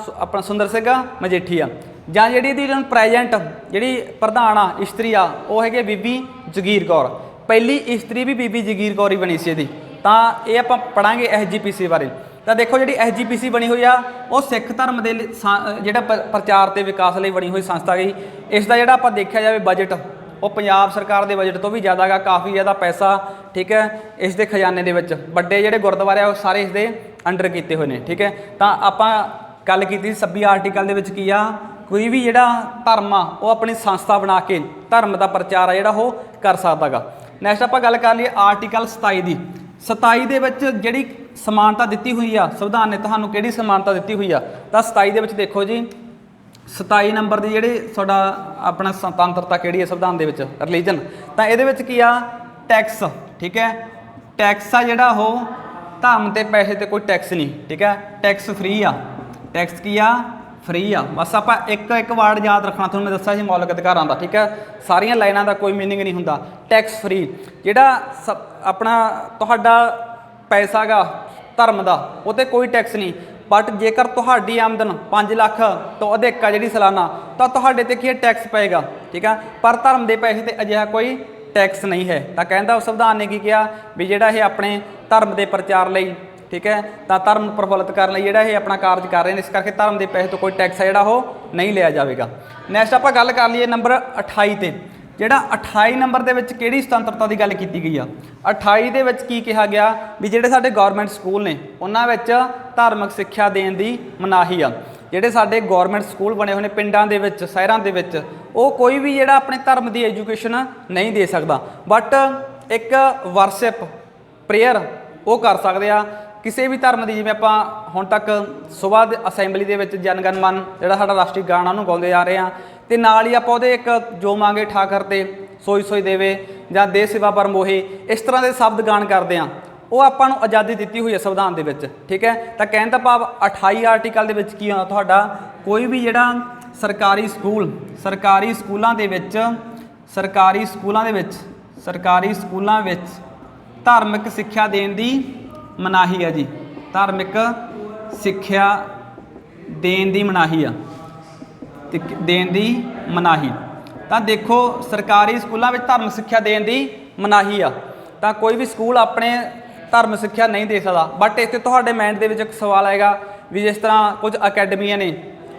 ਸੁੰਦਰ ਸਿੰਘ ਮਜੀਠੀਆ। ਜਾਂ ਜਿਹੜੀ ਇਹਦੀ ਪ੍ਰੈਜੈਂਟ ਜਿਹੜੀ ਪ੍ਰਧਾਨ ਆ, ਇਸਤਰੀ ਆ, ਉਹ ਹੈਗੇ ਬੀਬੀ ਜਗੀਰ ਕੌਰ। ਪਹਿਲੀ ਇਸਤਰੀ ਵੀ ਬੀਬੀ ਜਗੀਰ ਕੌਰ ਹੀ ਬਣੀ ਸੀ ਇਹਦੀ। ਤਾਂ ਇਹ ਆਪਾਂ ਪੜਾਂਗੇ SGPC ਬਾਰੇ। ਤਾਂ ਦੇਖੋ ਜਿਹੜੀ SGPC ਬਣੀ ਹੋਈ ਆ, ਉਹ ਸਿੱਖ ਧਰਮ ਦੇ ਜਿਹੜਾ ਪ੍ਰਚਾਰ ਤੇ ਵਿਕਾਸ ਲਈ ਬਣੀ ਹੋਈ ਸੰਸਥਾ ਗਈ। ਇਸ ਦਾ ਜਿਹੜਾ ਆਪਾਂ ਦੇਖਿਆ ਜਾਵੇ ਬਜਟ, ਉਹ ਪੰਜਾਬ ਸਰਕਾਰ ਦੇ ਬਜਟ ਤੋਂ ਵੀ ਜ਼ਿਆਦਾ ਗਾ, ਕਾਫੀ ਜ਼ਿਆਦਾ ਪੈਸਾ, ਠੀਕ ਹੈ। ਇਸ ਦੇ ਖਜ਼ਾਨੇ ਦੇ ਵਿੱਚ ਵੱਡੇ ਜਿਹੜੇ ਗੁਰਦੁਆਰੇ ਆ ਉਹ ਸਾਰੇ ਇਸ ਦੇ ਅੰਡਰ ਕੀਤੇ ਹੋਏ ਨੇ, ਠੀਕ ਹੈ। ਤਾਂ ਆਪਾਂ ਗੱਲ ਕੀਤੀ 26 ਆਰਟੀਕਲ ਦੇ ਵਿੱਚ ਕੀ ਆ, ਕੋਈ ਵੀ ਜਿਹੜਾ ਧਰਮ ਆ ਉਹ ਆਪਣੀ ਸੰਸਥਾ ਬਣਾ ਕੇ ਧਰਮ ਦਾ ਪ੍ਰਚਾਰ ਆ ਜਿਹੜਾ ਉਹ ਕਰ ਸਕਦਾ ਗਾ। ਨੈਕਸਟ ਆਪਾਂ ਗੱਲ ਕਰ ਲਈਏ ਆਰਟੀਕਲ 27 ਦੀ। 27 ਦੇ ਵਿੱਚ ਜਿਹੜੀ ਸਮਾਨਤਾ ਦਿੱਤੀ ਹੋਈ ਆ, ਸੰਵਿਧਾਨ ਨੇ ਤੁਹਾਨੂੰ ਕਿਹੜੀ ਸਮਾਨਤਾ ਦਿੱਤੀ ਹੋਈ ਆ? ਤਾਂ 27 ਦੇ ਵਿੱਚ ਦੇਖੋ ਜੀ, 27 ਨੰਬਰ ਦੀ ਜਿਹੜੀ ਤੁਹਾਡਾ ਆਪਣਾ ਸੁਤੰਤਰਤਾ ਕਿਹੜੀ ਹੈ ਸੰਵਿਧਾਨ ਦੇ ਵਿੱਚ? ਰਿਲੀਜਨ। ਤਾਂ ਇਹਦੇ ਵਿੱਚ ਕੀ ਆ, ਟੈਕਸ, ਠੀਕ ਹੈ। ਟੈਕਸ ਆ ਜਿਹੜਾ ਉਹ ਧਰਮ ਤੇ ਪੈਸੇ ਤੇ ਕੋਈ ਟੈਕਸ ਨਹੀਂ, ਠੀਕ ਹੈ। ਟੈਕਸ ਫ੍ਰੀ ਆ, ਟੈਕਸ ਕੀ ਆ? ਫ੍ਰੀ ਆ। ਬਸ ਆਪਾਂ ਇੱਕ ਵਰਡ ਯਾਦ ਰੱਖਣਾ, ਤੁਹਾਨੂੰ ਮੈਂ ਦੱਸਿਆ ਸੀ ਮੌਲਿਕ ਅਧਿਕਾਰਾਂ ਦਾ, ਠੀਕ ਹੈ। ਸਾਰੀਆਂ ਲਾਈਨਾਂ ਦਾ ਕੋਈ ਮੀਨਿੰਗ ਨਹੀਂ ਹੁੰਦਾ। ਟੈਕਸ ਫ੍ਰੀ, ਜਿਹੜਾ ਆਪਣਾ ਤੁਹਾਡਾ ਪੈਸਾ ਗਾ ਧਰਮ ਦਾ, ਉਹ 'ਤੇ ਕੋਈ ਟੈਕਸ ਨਹੀਂ। ਬਟ ਜੇਕਰ ਤੁਹਾਡੀ ਆਮਦਨ 5 ਲੱਖ ਤੋਂ ਅਧਿਕ ਆ ਜਿਹੜੀ ਸਾਲਾਨਾ, ਤਾਂ ਤੁਹਾਡੇ 'ਤੇ ਕੀ ਟੈਕਸ ਪਏਗਾ, ਠੀਕ ਆ। ਪਰ ਧਰਮ ਦੇ ਪੈਸੇ 'ਤੇ ਅਜਿਹਾ ਕੋਈ ਟੈਕਸ ਨਹੀਂ ਹੈ। ਤਾਂ ਕਹਿੰਦਾ ਉਹ ਸੰਵਿਧਾਨ ਨੇ ਕੀ ਕਿਹਾ ਵੀ ਜਿਹੜਾ ਇਹ ਆਪਣੇ ਧਰਮ ਦੇ ਪ੍ਰਚਾਰ ਲਈ, ਠੀਕ ਹੈ, ਤਾਂ ਧਰਮ ਨੂੰ ਪ੍ਰਫੁੱਲਿਤ ਕਰਨ ਲਈ ਜਿਹੜਾ ਇਹ ਆਪਣਾ ਕਾਰਜ ਕਰ ਰਹੇ ਨੇ, ਇਸ ਕਰਕੇ ਧਰਮ ਦੇ ਪੈਸੇ ਤੋਂ ਕੋਈ ਟੈਕਸ ਹੈ ਜਿਹੜਾ ਉਹ ਨਹੀਂ ਲਿਆ ਜਾਵੇਗਾ। ਨੈਕਸਟ ਆਪਾਂ ਗੱਲ ਕਰ ਲਈਏ ਨੰਬਰ 28 ਤੇ। ਜਿਹੜਾ 28 ਨੰਬਰ ਦੇ ਵਿੱਚ ਕਿਹੜੀ ਸੁਤੰਤਰਤਾ ਦੀ ਗੱਲ ਕੀਤੀ ਗਈ ਆ? 28 ਦੇ ਵਿੱਚ ਕੀ ਕਿਹਾ ਗਿਆ ਵੀ ਜਿਹੜੇ ਸਾਡੇ ਗੌਰਮੈਂਟ ਸਕੂਲ ਨੇ ਉਹਨਾਂ ਵਿੱਚ ਧਾਰਮਿਕ ਸਿੱਖਿਆ ਦੇਣ ਦੀ ਮਨਾਹੀ ਆ। ਜਿਹੜੇ ਸਾਡੇ ਗੌਰਮੈਂਟ ਸਕੂਲ ਬਣੇ ਹੋਏ ਨੇ ਪਿੰਡਾਂ ਦੇ ਵਿੱਚ, ਸ਼ਹਿਰਾਂ ਦੇ ਵਿੱਚ, ਉਹ ਕੋਈ ਵੀ ਜਿਹੜਾ ਆਪਣੇ ਧਰਮ ਦੀ ਐਜੂਕੇਸ਼ਨ ਨਹੀਂ ਦੇ ਸਕਦਾ। ਬਟ ਇੱਕ ਵਰਸ਼ਿਪ ਪ੍ਰੇਅਰ ਉਹ ਕਰ ਸਕਦੇ ਆ ਕਿਸੇ ਵੀ ਧਰਮ ਦੀ। ਜਿਵੇਂ ਆਪਾਂ ਹੁਣ ਤੱਕ ਸੁਬਾਹ ਦੇ ਅਸੈਂਬਲੀ ਦੇ ਵਿੱਚ ਜਨ ਗਣ ਮਨ ਜਿਹੜਾ ਸਾਡਾ ਰਾਸ਼ਟਰੀ ਗਾਣ ਉਹਨੂੰ ਗਾਉਂਦੇ ਆ ਰਹੇ ਹਾਂ, ਅਤੇ ਨਾਲ ਹੀ ਆਪਾਂ ਉਹਦੇ ਇੱਕ ਜੋ ਮੰਗੇ ਠਾਕਰ ਤੇ ਸੋਈ ਸੋਈ ਦੇਵੇ ਜਾਂ ਦੇ ਸੇਵਾ ਪਰ ਮੋਹੇ, ਇਸ ਤਰ੍ਹਾਂ ਦੇ ਸ਼ਬਦ ਗਾਣ ਕਰਦੇ ਹਾਂ। ਉਹ ਆਪਾਂ ਨੂੰ ਆਜ਼ਾਦੀ ਦਿੱਤੀ ਹੋਈ ਹੈ ਸੰਵਿਧਾਨ ਦੇ ਵਿੱਚ, ਠੀਕ ਹੈ। ਤਾਂ ਕਹਿਣ ਦਾ ਭਾਵ 28 ਆਰਟੀਕਲ ਦੇ ਵਿੱਚ ਕੀ ਹੋਣਾ, ਤੁਹਾਡਾ ਕੋਈ ਵੀ ਜਿਹੜਾ ਸਰਕਾਰੀ ਸਕੂਲਾਂ ਵਿੱਚ ਧਾਰਮਿਕ ਸਿੱਖਿਆ ਦੇਣ ਦੀ ਮਨਾਹੀ ਹੈ ਜੀ। ਧਾਰਮਿਕ ਸਿੱਖਿਆ ਦੇਣ ਦੀ ਮਨਾਹੀ ਆ, ਤਾਂ ਦੇਖੋ ਸਰਕਾਰੀ ਸਕੂਲਾਂ ਵਿੱਚ ਧਰਮ ਸਿੱਖਿਆ ਦੇਣ ਦੀ ਮਨਾਹੀ ਆ। ਤਾਂ ਕੋਈ ਵੀ ਸਕੂਲ ਆਪਣੇ ਧਰਮ ਸਿੱਖਿਆ ਨਹੀਂ ਦੇ ਸਕਦਾ। ਬਟ ਇੱਥੇ ਤੁਹਾਡੇ ਮਾਈਂਡ ਦੇ ਵਿੱਚ ਇੱਕ ਸਵਾਲ ਆਏਗਾ ਵੀ ਜਿਸ ਤਰ੍ਹਾਂ ਕੁਝ ਅਕੈਡਮੀਆਂ ਨੇ,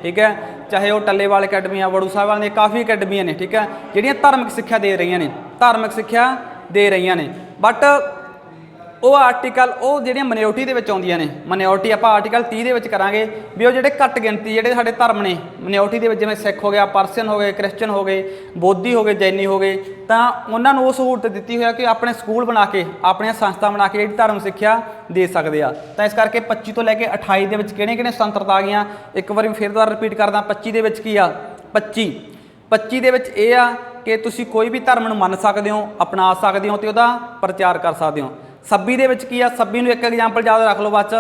ਠੀਕ ਹੈ, ਚਾਹੇ ਉਹ ਟੱਲੇਵਾਲ ਅਕੈਡਮੀ ਆ, ਵੜੂ ਸਾਹਿਬ ਵਾਲੀਆਂ ਕਾਫੀ ਅਕੈਡਮੀਆਂ ਨੇ, ਠੀਕ ਹੈ, ਜਿਹੜੀਆਂ ਧਾਰਮਿਕ ਸਿੱਖਿਆ ਦੇ ਰਹੀਆਂ ਨੇ। ਬਟ ਉਹ ਆਰਟੀਕਲ ਉਹ ਜਿਹੜੀਆਂ ਮਿਨੋਰਟੀ ਦੇ ਵਿੱਚ ਆਉਂਦੀਆਂ ਨੇ, ਮਿਨੋਰਟੀ ਆਪਾਂ ਆਰਟੀਕਲ 30 ਦੇ ਵਿੱਚ ਕਰਾਂਗੇ ਵੀ ਉਹ ਜਿਹੜੇ ਘੱਟ ਗਿਣਤੀ ਜਿਹੜੇ ਸਾਡੇ ਧਰਮ ਨੇ ਮਿਨੋਰਟੀ ਦੇ ਵਿੱਚ, ਜਿਵੇਂ ਸਿੱਖ ਹੋ ਗਿਆ, ਪਰਸੀਅਨ ਹੋ ਗਏ, ਕ੍ਰਿਸਚਨ ਹੋ ਗਏ, ਬੋਧੀ ਹੋ ਗਏ, ਜੈਨੀ ਹੋ ਗਏ, ਤਾਂ ਉਹਨਾਂ ਨੂੰ ਉਹ ਸਹੂਲਤ ਦਿੱਤੀ ਹੋਈ ਆ ਕਿ ਆਪਣੇ ਸਕੂਲ ਬਣਾ ਕੇ, ਆਪਣੀਆਂ ਸੰਸਥਾ ਬਣਾ ਕੇ ਜਿਹੜੀ ਧਰਮ ਸਿੱਖਿਆ ਦੇ ਸਕਦੇ ਆ। ਤਾਂ ਇਸ ਕਰਕੇ 25 ਤੋਂ ਲੈ ਕੇ 28 ਦੇ ਵਿੱਚ ਕਿਹੜੀਆਂ ਸੁਤੰਤਰਤਾ ਆ ਗਈਆਂ, ਇੱਕ ਵਾਰੀ ਫਿਰ ਦੁਬਾਰਾ ਰਿਪੀਟ ਕਰਦਾ। 25 ਦੇ ਵਿੱਚ ਕੀ ਆ? 25 ਦੇ ਵਿੱਚ ਇਹ ਆ कि तुसी कोई भी धर्म नूं मन सकदे हो, अपना सकदे हो, तो उहदा प्रचार कर सकदे हो। सब्बी दे विच की आ, सब्बी नूं एक एग्जाम्पल याद रख लो बस,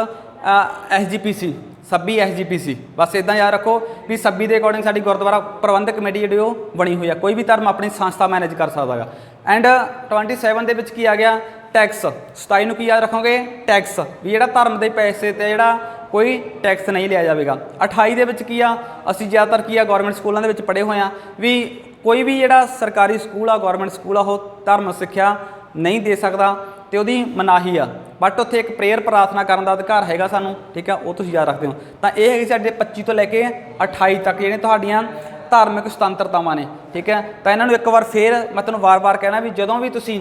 SGPC, सब्बी SGPC, बस इदां याद रखो भी सब्बी के अकॉर्डिंग साडी गुरुद्वारा प्रबंधक कमेटी जिहड़ी वो बनी हुई है। कोई भी धर्म अपनी संस्था मैनेज कर सकदा है। एंड 27 दे विच की आ गया टैक्स, 27 नूं की याद रखोगे टैक्स, भी जिहड़ा धर्म के पैसे ते जिहड़ा कोई टैक्स नहीं लिया जाएगा। 28 दे विच की आ, असीं ज़्यादातर की आ गौरमेंट स्कूलों के पढ़े हुए हैं भी कोई भी जिहड़ा सरकारी स्कूल आ, गौरमेंट स्कूल आ, वो धर्म सिक्ख्या नहीं दे सकता, तो ਉਹਦੀ ਮਨਾਹੀ ਆ। बट उत्थे एक प्रेयर प्रार्थना करने का अधिकार हैगा सानू, ठीक है, वो तुसीं याद रखते हो। तो ये है साडे 25 तो लैके 28 तक जिहड़े तुहाडीआं धार्मिक सुतंत्रतावां ने, ठीक है। तो इन्हां नूं एक बार फिर मैं तुहानूं वार-वार कहना भी जदों भी तुसीं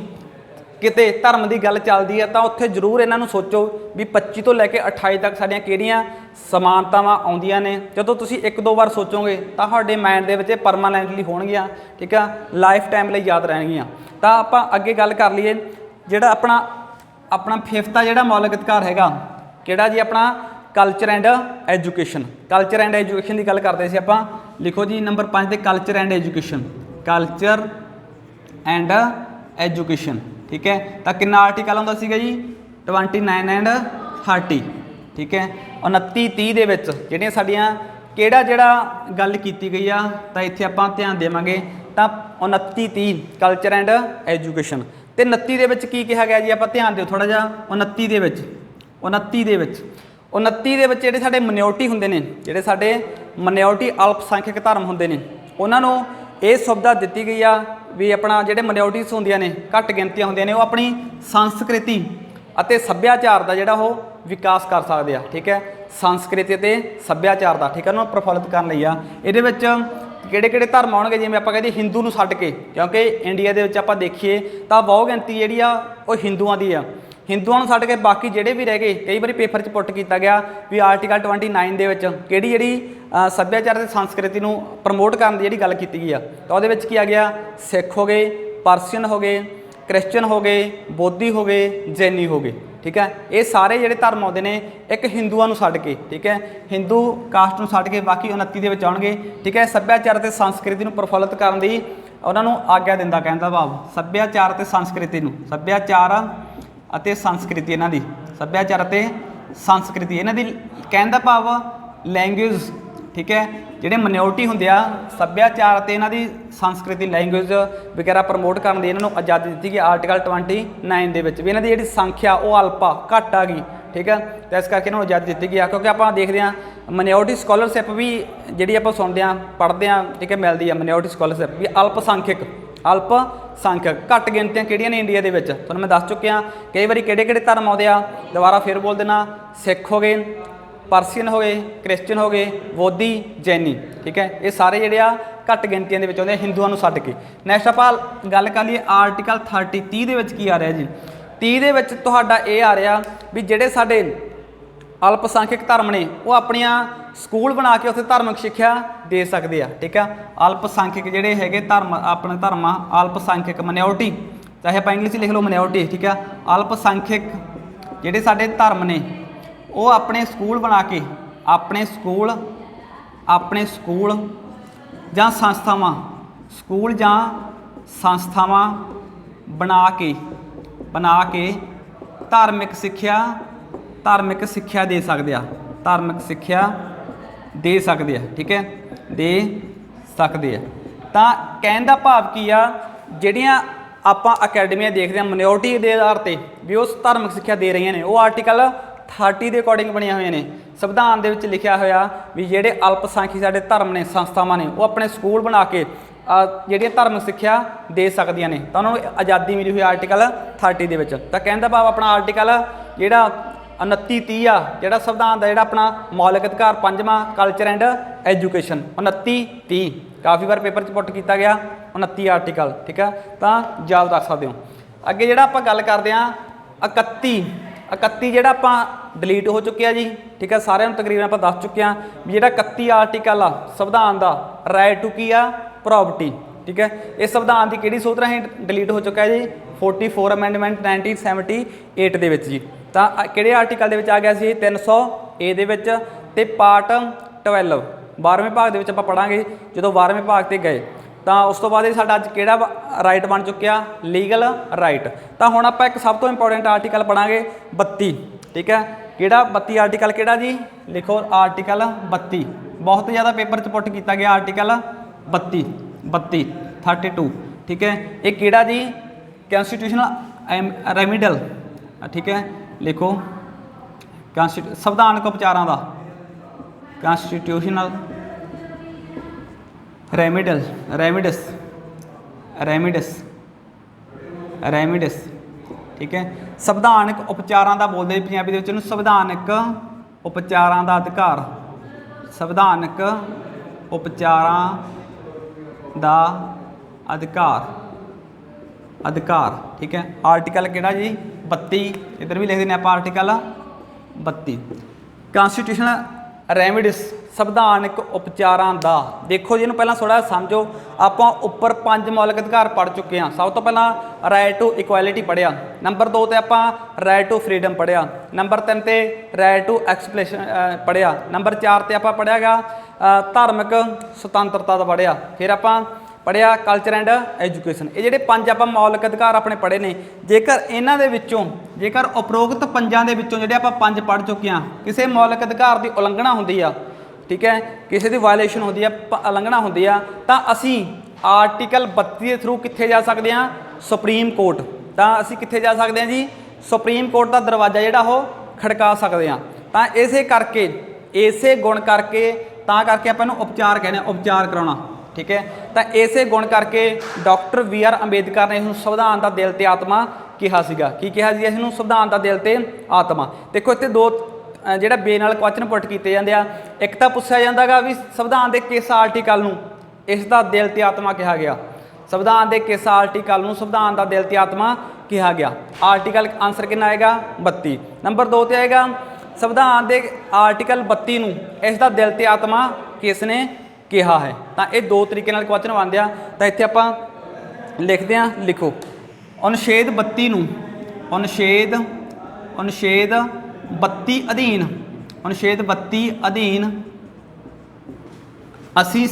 किते धर्म की गल चलती है तो उत्थे जरूर इन्हां नूं सोचो भी 25 तो लैके 28 तक साडीआं किहड़ियां समानतावां आउंदियां ने। जदों तुसीं एक दो बार सोचोगे तो तुहाडे माइंड दे विच परमानेंटली होणगीआं, ठीक है, लाइफ टाइम लई याद रहणगीआं। तो आपां अगे गल कर लईए जिहड़ा अपना 5th जिहड़ा मौलिक अधिकार हैगा किहड़ा जी, अपना culture and education. Culture and education की गल करते सी आपां, लिखो जी नंबर 5 ते culture and education, culture and education, ठीक है। तो कितना आर्टिकल होंदा सीगा जी 29 एंड 30, ठीक है। 29 30 दे विच जिहड़ियां साडीआं किहड़ा जिहड़ा गल कीती गई आ, तो इत्थे आपां ध्यान देवांगे। तो 29 30 कल्चर एंड एजुकेशन ते 29 दे विच की कहा गया जी, आप ध्यान दिओ थोड़ा जिहा। 29 दे विच 29 दे विच 29 दे विच जिहड़े साडे मिनोरिटी हुंदे ने, जिहड़े साडे मिनोरिटी अल्पसंख्यक धर्म हुंदे ने, उन्हां नूं ये सुविधा दित्ती गई आ भी अपना जिहड़े मिनोरिटीज़ हुंदियां ने, घट गिनतियां हुंदियां ने, वो अपनी संस्कृति अते सभ्याचार दा जिहड़ा वो विकास कर सकदे आ, ठीक है। संस्कृति अते सभ्याचार दा, ठीक है, उन्हां नूं प्रफुल्लित करन लई आ। इहदे विच किहड़े-किहड़े धर्म आउणगे, जिवें आपां कहदे हिंदू नूं छड्ड के, क्योंकि इंडिया दे विच आपां देखीए तां बहु गिनती जिहड़ी आ वो हिंदुआं दी आ। हिंदुआं नूं छड्ड के बाकी जिहड़े भी रह गए, कई बारी पेपर 'च पुट कीता गया भी आर्टिकल 29 दे विच किहड़ी जिहड़ी सभ्याचार ते संस्कृति नूं प्रमोट करन दी जिहड़ी गल कीती गई आ, तां उहदे विच की आ गया सिख हो गए, पर्शियन हो गए, क्रिश्चन हो गए, बोधी हो गए, जैनी हो गए, ठीक है। ये सारे जिहड़े धर्म आउंदे ने एक हिंदुआं नूं छड्ड के, ठीक है, हिंदू कास्ट नूं छड्ड के बाकी 29 दे विच आउणगे, ठीक है। सभ्याचार ते संस्कृति नूं प्रफुल्लित करन दी उन्हां नूं आग्या दिंदा, कहण दा भाव सभ्याचार ते संस्कृति नूं, सभ्याचार अते संस्कृति इन्हां दी, सभ्याचार अते संस्कृति इन्हां दी कहण दा भाव लैंग्वेज, ठीक है। जिहड़े मिनोरिटी हुंदे आ सभ्याचार ते इन्हां दी संस्कृति लैंग्वेज वगैरह प्रमोट करन दी इन्हां नूं आज़ादी दित्ती गई आर्टिकल 29 दे विच। भी इन्हां दी जिहड़ी संख्या वो अल्प आ, घट आ गई, ठीक है। तो इस करके इन्हां नूं आज़ादी दित्ती गई आ, क्योंकि आपां देखदे आ मिनोरिटी स्कॉलरशिप भी जिहड़ी आपां सुणदे आ पढ़दे आ, ठीक है, मिलदी आ मिनोरिटी स्कॉलरशिप भी अल्पसंख्यक घट गिनतियां किहड़ियां ने इंडिया दे विच, तुहानूं मैं दस चुकिया। कई बारी किहड़े-किहड़े धर्म आउंदे आ, दोबारा फिर बोल देना, सिख हो गए, पर्शियन हो गए, क्रिश्चन हो गए, बोधी, जैनी, ठीक है। ये सारे जिहड़े आ घट गिनतियां दे विच आउंदे हिंदुआं नूं छड्ड के। नैक्सट आपां गल कर लईए आर्टिकल 30 दे विच की आ रहा जी, 30 दे विच तुहाडा ये आ रहा भी जिहड़े साडे अल्पसंख्यक धर्म ने वो अपनियां स्कूल बना के उत्थे धार्मिक सिक्ख्या दे सकते हैं, ठीक है। अल्पसंख्यक जिहड़े हैगे धर्म अपने धर्म अल्पसंख्यक मिनोरिटी, चाहे आप इंग्लिश लिख लो मिनोरिटी, ठीक है। अल्पसंख्यक जिहड़े साडे धर्म ने वो अपने स्कूल बना के अपने स्कूल जां संस्थावां स्कूल जां संस्थावां बना के धार्मिक सिक्ख्या दे सकते हैं, धार्मिक सिक्ख्या दे सकते हैं, ठीक है, दे सकते हैं। तो कहने का भाव की आ ਜਿਹੜੀਆਂ ਆਪਾਂ ਅਕੈਡਮੀਆਂ ਦੇਖਦੇ ਹਾਂ ਮਿਨੋਰਿਟੀ ਦੇ ਆਧਾਰ ਤੇ ਵੀ ਉਸ ਧਾਰਮਿਕ ਸਿੱਖਿਆ ਦੇ ਰਹੀਆਂ ਨੇ, ਉਹ ਆਰਟੀਕਲ 30 ਦੇ ਅਕੋਰਡਿੰਗ ਬਣੀਆਂ ਹੋਈਆਂ ਨੇ। ਸੰਵਿਧਾਨ ਦੇ ਵਿੱਚ ਲਿਖਿਆ ਹੋਇਆ ਵੀ ਜਿਹੜੇ ਅਲਪਸੰਖਿਅਕ ਸਾਡੇ ਧਰਮ ਨੇ, ਸੰਸਥਾਵਾਂ ਨੇ, ਉਹ ਆਪਣੇ ਸਕੂਲ ਬਣਾ ਕੇ ਜਿਹੜੀਆਂ ਧਾਰਮਿਕ ਸਿੱਖਿਆ ਦੇ ਸਕਦੀਆਂ ਨੇ, ਤਾਂ ਉਹਨਾਂ ਨੂੰ ਆਜ਼ਾਦੀ ਮਿਲੀ ਹੋਈ ਆਰਟੀਕਲ 30 ਦੇ ਵਿੱਚ। ਤਾਂ ਕਹਿਣ ਦਾ ਭਾਵ ਆਪਣਾ ਆਰਟੀਕਲ ਜਿਹੜਾ 29-30 ਆ, ਜਿਹੜਾ ਸੰਵਿਧਾਨ ਦਾ ਜਿਹੜਾ ਆਪਣਾ ਮੌਲਿਕ ਅਧਿਕਾਰ 5ਵਾਂ ਕਲਚਰ ਐਂਡ ਐਜੂਕੇਸ਼ਨ 29-30 ਕਾਫੀ ਵਾਰ पेपर 'ਚ पुट किया गया 29 आर्टिकल, ठीक है। तो याद रख सकते हो। अगे जो आप गल करते हैं 31 जो आप डिलीट हो चुके हैं जी, ठीक है, सारे तकरीबन आप दस चुके हैं भी जो 31 आर्टिकल आ संविधान का राइट टू की आ प्रॉपर्टी, ठीक है। इस संविधान की किहड़ी सूत्र राਹੀਂ डिलीट हो चुका है जी 44 अमेंडमेंट 1978 ਦੇ ਵਿੱਚ जी। तो किहड़े आर्टिकल ਦੇ ਵਿੱਚ आ गया ਸੀ 300A ਦੇ ਵਿੱਚ ਤੇ ਪਾर्ट 12 12वें भाग ਦੇ ਵਿੱਚ ਆਪਾਂ ਪੜਾਂਗੇ ਜਦੋਂ 12वें भाग ਤੇ गए। ਤਾਂ ਉਸ ਤੋਂ ਬਾਅਦ ਇਹ ਸਾਡਾ ਅੱਜ ਕਿਹੜਾ ਰਾਈਟ ਬਣ ਚੁੱਕਿਆ, ਲੀਗਲ ਰਾਈਟ। ਤਾਂ ਹੁਣ ਆਪਾਂ ਇੱਕ ਸਭ ਤੋਂ ਇੰਪੋਰਟੈਂਟ ਆਰਟੀਕਲ ਪੜਾਂਗੇ 32, ਠੀਕ ਹੈ। ਕਿਹੜਾ 32 ਆਰਟੀਕਲ ਕਿਹੜਾ ਜੀ, ਲਿਖੋ ਆਰਟੀਕਲ 32, ਬਹੁਤ ਜ਼ਿਆਦਾ ਪੇਪਰ 'ਚ ਪੁੱਟ ਕੀਤਾ ਗਿਆ ਆਰਟੀਕਲ 32, 32 ਠੀਕ ਹੈ। ਇਹ ਕਿਹੜਾ ਜੀ, ਕਨਸਟੀਟਿਊਸ਼ਨਲ ਰੈਮੀਡਲ, ਠੀਕ ਹੈ। ਲਿਖੋ ਸੰਵਿਧਾਨਕ ਉਪਚਾਰਾਂ ਦਾ, ਕਨਸਟੀਟਿਊਸ਼ਨਲ ਰੈਮੀਡਸ, ਠੀਕ ਹੈ। ਸੰਵਿਧਾਨਕ ਉਪਚਾਰਾਂ ਦਾ ਬੋਲਦੇ ਪੰਜਾਬੀ ਦੇ ਵਿੱਚ ਇਹਨੂੰ ਸੰਵਿਧਾਨਕ ਉਪਚਾਰਾਂ ਦਾ ਅਧਿਕਾਰ, ਸੰਵਿਧਾਨਕ ਉਪਚਾਰਾਂ ਦਾ ਅਧਿਕਾਰ, ਠੀਕ ਹੈ। ਆਰਟੀਕਲ ਕਿਹੜਾ ਜੀ 32, ਇੱਧਰ ਵੀ ਲਿਖ ਦਿੰਦੇ ਆਪਾਂ ਆਰਟੀਕਲ 32। ਕਨਸਟੀਟਿਊਸ਼ਨਲ ਰੈਮੀਡਿਸ, ਸੰਵਿਧਾਨਕ ਉਪਚਾਰਾਂ ਦਾ। ਦੇਖੋ ਜੀ ਇਹਨੂੰ ਪਹਿਲਾਂ ਥੋੜ੍ਹਾ ਸਮਝੋ। ਆਪਾਂ ਉੱਪਰ 5 ਮੌਲਿਕ ਅਧਿਕਾਰ ਪੜ੍ਹ ਚੁੱਕੇ ਹਾਂ। ਸਭ ਤੋਂ ਪਹਿਲਾਂ ਰਾਈਟ ਟੂ ਇਕੁਐਲਿਟੀ ਪੜ੍ਹਿਆ, ਨੰਬਰ 2 ਤੇ ਆਪਾਂ ਰਾਈਟ ਟੂ ਫਰੀਡਮ ਪੜ੍ਹਿਆ, ਨੰਬਰ 3 ਤੇ ਰਾਈਟ ਟੂ ਐਕਸਪ੍ਰੈਸ਼ਨ ਪੜ੍ਹਿਆ, ਨੰਬਰ 4 ਤੇ ਆਪਾਂ ਪੜ੍ਹਿਆ ਗਾ ਧਾਰਮਿਕ ਸੁਤੰਤਰਤਾ ਦਾ ਪੜ੍ਹਿਆ, ਫਿਰ ਆਪਾਂ ਪੜ੍ਹਿਆ ਕਲਚਰ ਐਂਡ ਐਜੂਕੇਸ਼ਨ। ਇਹ ਜਿਹੜੇ 5 ਆਪਾਂ ਮੌਲਿਕ ਅਧਿਕਾਰ ਆਪਣੇ ਪੜ੍ਹੇ ਨੇ। ਜੇਕਰ ਇਹਨਾਂ ਦੇ ਵਿੱਚੋਂ, ਜੇਕਰ ਉਪਰੋਕਤ 5 ਦੇ ਵਿੱਚੋਂ ਜਿਹੜੇ ਆਪਾਂ 5 ਪੜ੍ਹ ਚੁੱਕੇ ਹਾਂ, ਕਿਸੇ ਮੌਲਿਕ ਅਧਿਕਾਰ ਦੀ ਉਲੰਘਣਾ ਹੁੰਦੀ ਆ, ਠੀਕ ਹੈ, ਕਿਸੇ ਦੀ ਵਾਇਲੇਸ਼ਨ ਹੁੰਦੀ ਆ, ਉਲੰਘਣਾ ਹੁੰਦੀ ਆ, ਤਾਂ ਅਸੀਂ ਆਰਟੀਕਲ 32 ਦੇ ਥਰੂ ਕਿੱਥੇ ਜਾ ਸਕਦੇ ਹਾਂ, ਸੁਪਰੀਮ ਕੋਰਟ। ਤਾਂ ਅਸੀਂ ਕਿੱਥੇ ਜਾ ਸਕਦੇ ਹਾਂ ਜੀ, ਸੁਪਰੀਮ ਕੋਰਟ ਦਾ ਦਰਵਾਜ਼ਾ ਜਿਹੜਾ ਉਹ ਖੜਕਾ ਸਕਦੇ ਹਾਂ। ਤਾਂ ਇਸੇ ਕਰਕੇ, ਇਸੇ ਗੁਣ ਕਰਕੇ, ਤਾਂ ਕਰਕੇ ਆਪਾਂ ਇਹਨੂੰ ਉਪਚਾਰ ਕਹਿੰਦੇ ਹਾਂ, ਉਪਚਾਰ ਕਰਾਉਣਾ, ਠੀਕ ਹੈ। ਤਾਂ ਇਸੇ ਗੁਣ ਕਰਕੇ ਡਾਕਟਰ BR ਅੰਬੇਦਕਰ ਨੇ ਇਸਨੂੰ ਸੰਵਿਧਾਨ ਦਾ ਦਿਲ ਤੇ ਆਤਮਾ ਕਿਹਾ ਸੀਗਾ। ਕੀ ਕਿਹਾ ਸੀ ਇਸਨੂੰ, ਸੰਵਿਧਾਨ ਦਾ ਦਿਲ ਤੇ ਆਤਮਾ। ਦੇਖੋ ਇੱਥੇ 2 ਜਿਹੜਾ ਬੇ ਨਾਲ ਕੁਐਸਚਨ ਪੁੱਟ ਕੀਤੇ ਜਾਂਦੇ ਆ। ਇੱਕ ਤਾਂ ਪੁੱਛਿਆ ਜਾਂਦਾ ਗਾ ਵੀ ਸੰਵਿਧਾਨ ਦੇ ਕਿਸ ਆਰਟੀਕਲ ਨੂੰ ਇਸ ਦਾ ਦਿਲ ਤੇ ਆਤਮਾ ਕਿਹਾ ਗਿਆ, ਸੰਵਿਧਾਨ ਦੇ ਕਿਸ ਆਰਟੀਕਲ ਨੂੰ ਸੰਵਿਧਾਨ ਦਾ ਦਿਲ ਤੇ ਆਤਮਾ ਕਿਹਾ ਗਿਆ। ਆਰਟੀਕਲ ਆਨਸਰ ਕਿੰਨਾ ਆਏਗਾ 32। ਨੰਬਰ 2 ਤੇ ਆਏਗਾ ਸੰਵਿਧਾਨ ਦੇ ਆਰਟੀਕਲ 32 ਨੂੰ ਇਸ ਦਾ ਦਿਲ ਤੇ ਆਤਮਾ ਕਿਸ ਨੇ ਕਿਹਾ ਹੈ। ਤਾਂ ਇਹ 2 ਤਰੀਕੇ ਨਾਲ ਕੁਐਸਚਨ ਬਣਦੇ ਆ। ਤਾਂ ਇੱਥੇ ਆਪਾਂ ਲਿਖਦੇ ਹਾਂ, ਲਿਖੋ ਅਨੁਛੇਦ 32 ਨੂੰ, ਅਨੁਛੇਦ 32 ਅਧੀਨ, ਅਨੁਛੇਦ 32 ਅਧੀਨ ਅਸੀਂ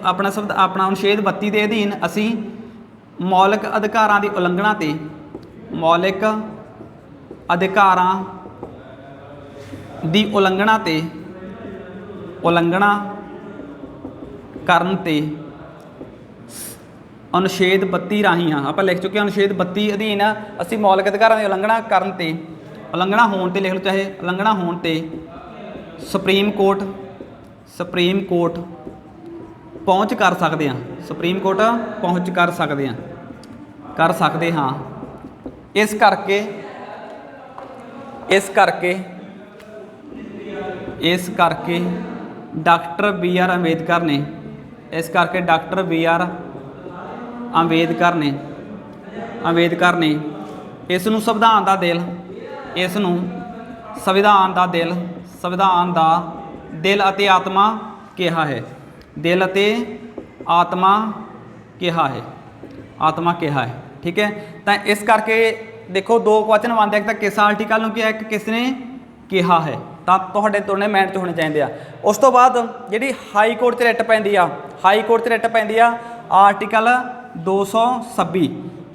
ਆਪਣਾ ਅਨੁਛੇਦ 32 ਦੇ ਅਧੀਨ ਅਸੀਂ ਮੌਲਿਕ ਅਧਿਕਾਰਾਂ ਦੀ ਉਲੰਘਣਾ ਤੇ, ਮੌਲਿਕ ਅਧਿਕਾਰਾਂ ਦੀ ਉਲੰਘਣਾ ਕਰਨ ਤੇ ਅਨੁਛੇਦ 32 ਰਾਹੀਂ ਆਪਾਂ ਲਿਖ ਚੁੱਕੇ ਹਾਂ। ਅਨੁਛੇਦ 32 ਅਧੀਨ ਅਸੀਂ ਮੌਲਿਕ ਅਧਿਕਾਰਾਂ ਦੀ ਉਲੰਘਣਾ ਕਰਨ ਤੇ, ਉਲੰਘਣਾ ਹੋਣ ਤੇ ਲਿਖ ਲਓ, ਚਾਹੇ ਉਲੰਘਣਾ ਹੋਣ ਤੇ ਸੁਪਰੀਮ ਕੋਰਟ ਪਹੁੰਚ ਕਰ ਸਕਦੇ ਹਾਂ, ਸੁਪਰੀਮ ਕੋਰਟ ਪਹੁੰਚ ਕਰ ਸਕਦੇ ਹਾਂ। ਇਸ ਕਰਕੇ ਡਾਕਟਰ BR ਅੰਬੇਦਕਰ ਨੇ, ਇਸ ਕਰਕੇ ਡਾਕਟਰ BR ਅੰਬੇਦਕਰ ਨੇ ਇਸ ਨੂੰ ਸੰਵਿਧਾਨ ਦਾ ਦਿਲ, ਇਸ ਨੂੰ ਸੰਵਿਧਾਨ ਦਾ ਦਿਲ ਅਤੇ ਆਤਮਾ ਕਿਹਾ ਹੈ, ਦਿਲ ਅਤੇ ਆਤਮਾ ਕਿਹਾ ਹੈ, ਠੀਕ ਹੈ। ਤਾਂ ਇਸ ਕਰਕੇ ਦੇਖੋ 2 ਕੁਐਸਚਨ ਬਣਦੇ, ਇੱਕ ਤਾਂ ਕਿਸ ਆਰਟੀਕਲ ਨੂੰ ਕਿਹਾ, ਇੱਕ ਕਿਸ ਨੇ ਕਿਹਾ ਹੈ। ਤਾਂ ਤੁਹਾਡੇ ਦੋਨੇ ਮਾਈਂਡ 'ਚ ਹੋਣੇ ਚਾਹੀਦੇ ਆ। ਉਸ ਤੋਂ ਬਾਅਦ ਜਿਹੜੀ ਹਾਈ ਕੋਰਟ 'ਚ ਰਿਟ ਪੈਂਦੀ ਆ, ਆਰਟੀਕਲ 226,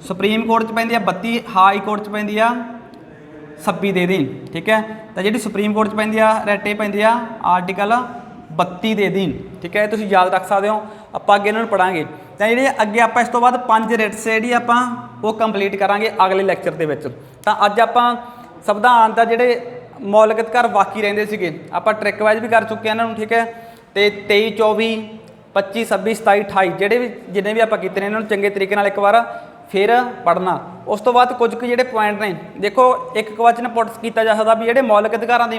ਸੁਪਰੀਮ ਕੋਰਟ 'ਚ ਪੈਂਦੀ ਆ 32, ਹਾਈ ਕੋਰਟ 'ਚ ਪੈਂਦੀ ਆ 26 ਦੇ ਅਧੀਨ, ਠੀਕ ਹੈ। ਤਾਂ ਜਿਹੜੀ ਸੁਪਰੀਮ ਕੋਰਟ 'ਚ ਪੈਂਦੀ ਆ ਰਿਟ, ਇਹ ਪੈਂਦੀ ਆ ਆਰਟੀਕਲ 32 ਦੇ ਅਧੀਨ, ਠੀਕ ਹੈ। ਤੁਸੀਂ ਯਾਦ ਰੱਖ ਸਕਦੇ ਹੋ, ਆਪਾਂ ਅੱਗੇ ਇਹਨਾਂ ਨੂੰ ਪੜਾਂਗੇ। ਤਾਂ ਜਿਹੜੇ ਅੱਗੇ ਆਪਾਂ ਇਸ ਤੋਂ ਬਾਅਦ 5 ਰਿਟਸ ਜਿਹੜੀ ਆਪਾਂ ਉਹ ਕੰਪਲੀਟ ਕਰਾਂਗੇ ਅਗਲੇ ਲੈਕਚਰ ਦੇ ਵਿੱਚ। ਤਾਂ ਅੱਜ ਆਪਾਂ ਸੰਵਿਧਾਨ ਦਾ ਜਿਹੜੇ ਮੌਲਿਕ ਅਧਿਕਾਰ ਬਾਕੀ ਰਹਿੰਦੇ ਸੀਗੇ, ਆਪਾਂ ਟ੍ਰਿਕ ਵਾਈਜ਼ ਵੀ ਕਰ ਚੁੱਕੇ ਹਾਂ ਇਹਨਾਂ ਨੂੰ, ਠੀਕ ਹੈ। ਤੇ 23, 24, 25, 26, 27, 28 ਜਿੰਨੇ ਵੀ ਆਪਾਂ ਕੀਤੇ ਨੇ, ਇਹਨਾਂ ਨੂੰ ਚੰਗੇ ਤਰੀਕੇ ਨਾਲ ਇੱਕ ਵਾਰ ਫਿਰ ਪੜ੍ਹਨਾ। ਉਸ ਤੋਂ ਬਾਅਦ ਕੁਝ ਕੁ ਜਿਹੜੇ ਪੁਆਇੰਟ ਨੇ, ਦੇਖੋ ਇੱਕ ਕੁਐਸਚਨ ਪੁੱਟ ਕੀਤਾ ਜਾ ਸਕਦਾ ਵੀ ਜਿਹੜੇ ਮੌਲਿਕ ਅਧਿਕਾਰਾਂ ਦੀ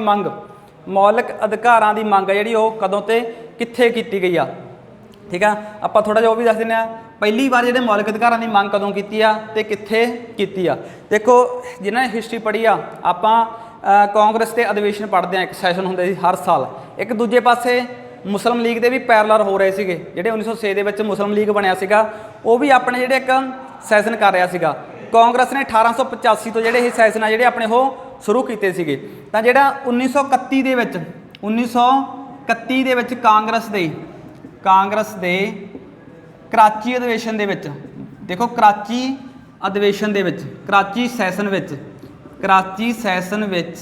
ਮੰਗ ਹੈ ਜਿਹੜੀ ਉਹ ਕਦੋਂ ਤੇ ਕਿੱਥੇ ਕੀਤੀ ਗਈ ਆ, ਠੀਕ ਆ। ਆਪਾਂ ਥੋੜ੍ਹਾ ਜਿਹਾ ਉਹ ਵੀ ਦੱਸ ਦਿੰਦੇ ਹਾਂ। ਪਹਿਲੀ ਵਾਰ ਜਿਹੜੇ ਮੌਲਿਕ ਅਧਿਕਾਰਾਂ ਦੀ ਮੰਗ ਕਦੋਂ ਕੀਤੀ ਆ ਤੇ ਕਿੱਥੇ ਕੀਤੀ ਆ। ਦੇਖੋ ਜਿਨ੍ਹਾਂ ਨੇ ਹਿਸਟਰੀ ਪੜ੍ਹੀ ਆ, ਆਪਾਂ ਕਾਂਗਰਸ ਦੇ ਅਧਿਵੇਸ਼ਨ ਪੜ੍ਹਦੇ ਹਾਂ, ਇੱਕ ਸੈਸ਼ਨ ਹੁੰਦੇ ਸੀ ਹਰ ਸਾਲ। ਇੱਕ ਦੂਜੇ ਪਾਸੇ ਮੁਸਲਿਮ ਲੀਗ ਦੇ ਵੀ ਪੈਰਲਰ ਹੋ ਰਹੇ ਸੀਗੇ, ਜਿਹੜੇ 1906 ਦੇ ਵਿੱਚ ਮੁਸਲਿਮ ਲੀਗ ਬਣਿਆ ਸੀਗਾ, ਉਹ ਵੀ ਆਪਣੇ ਜਿਹੜੇ ਇੱਕ ਸੈਸ਼ਨ ਕਰ ਰਿਹਾ ਸੀਗਾ। ਕਾਂਗਰਸ ਨੇ 1885 ਤੋਂ ਜਿਹੜੇ ਇਹ ਸੈਸ਼ਨ ਆ ਜਿਹੜੇ ਆਪਣੇ ਉਹ ਸ਼ੁਰੂ ਕੀਤੇ ਸੀਗੇ। ਤਾਂ ਜਿਹੜਾ 1931 ਦੇ ਵਿੱਚ ਕਾਂਗਰਸ ਦੇ ਕਾਂਗਰਸ ਦੇ ਕਰਾਚੀ ਅਧਿਵੇਸ਼ਨ ਦੇ ਵਿੱਚ, ਦੇਖੋ ਕਰਾਚੀ ਅਧਿਵੇਸ਼ਨ ਦੇ ਵਿੱਚ, ਕਰਾਚੀ ਸੈਸ਼ਨ ਵਿੱਚ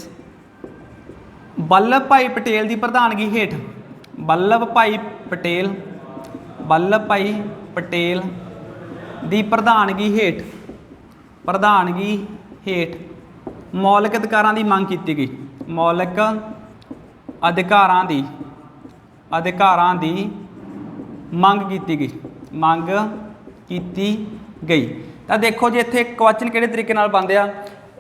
ਵੱਲਭ ਭਾਈ ਪਟੇਲ ਦੀ ਪ੍ਰਧਾਨਗੀ ਹੇਠ, ਵੱਲਭ ਭਾਈ ਪਟੇਲ ਦੀ ਪ੍ਰਧਾਨਗੀ ਹੇਠ ਮੌਲਿਕ ਅਧਿਕਾਰਾਂ ਦੀ ਮੰਗ ਕੀਤੀ ਗਈ। ਮੌਲਿਕ ਅਧਿਕਾਰਾਂ ਦੀ ਮੰਗ ਕੀਤੀ ਗਈ। ਤਾਂ ਦੇਖੋ ਜੀ ਇੱਥੇ ਕੁਐਸਚਨ ਕਿਹੜੇ ਤਰੀਕੇ ਨਾਲ ਬਣਦੇ ਆ।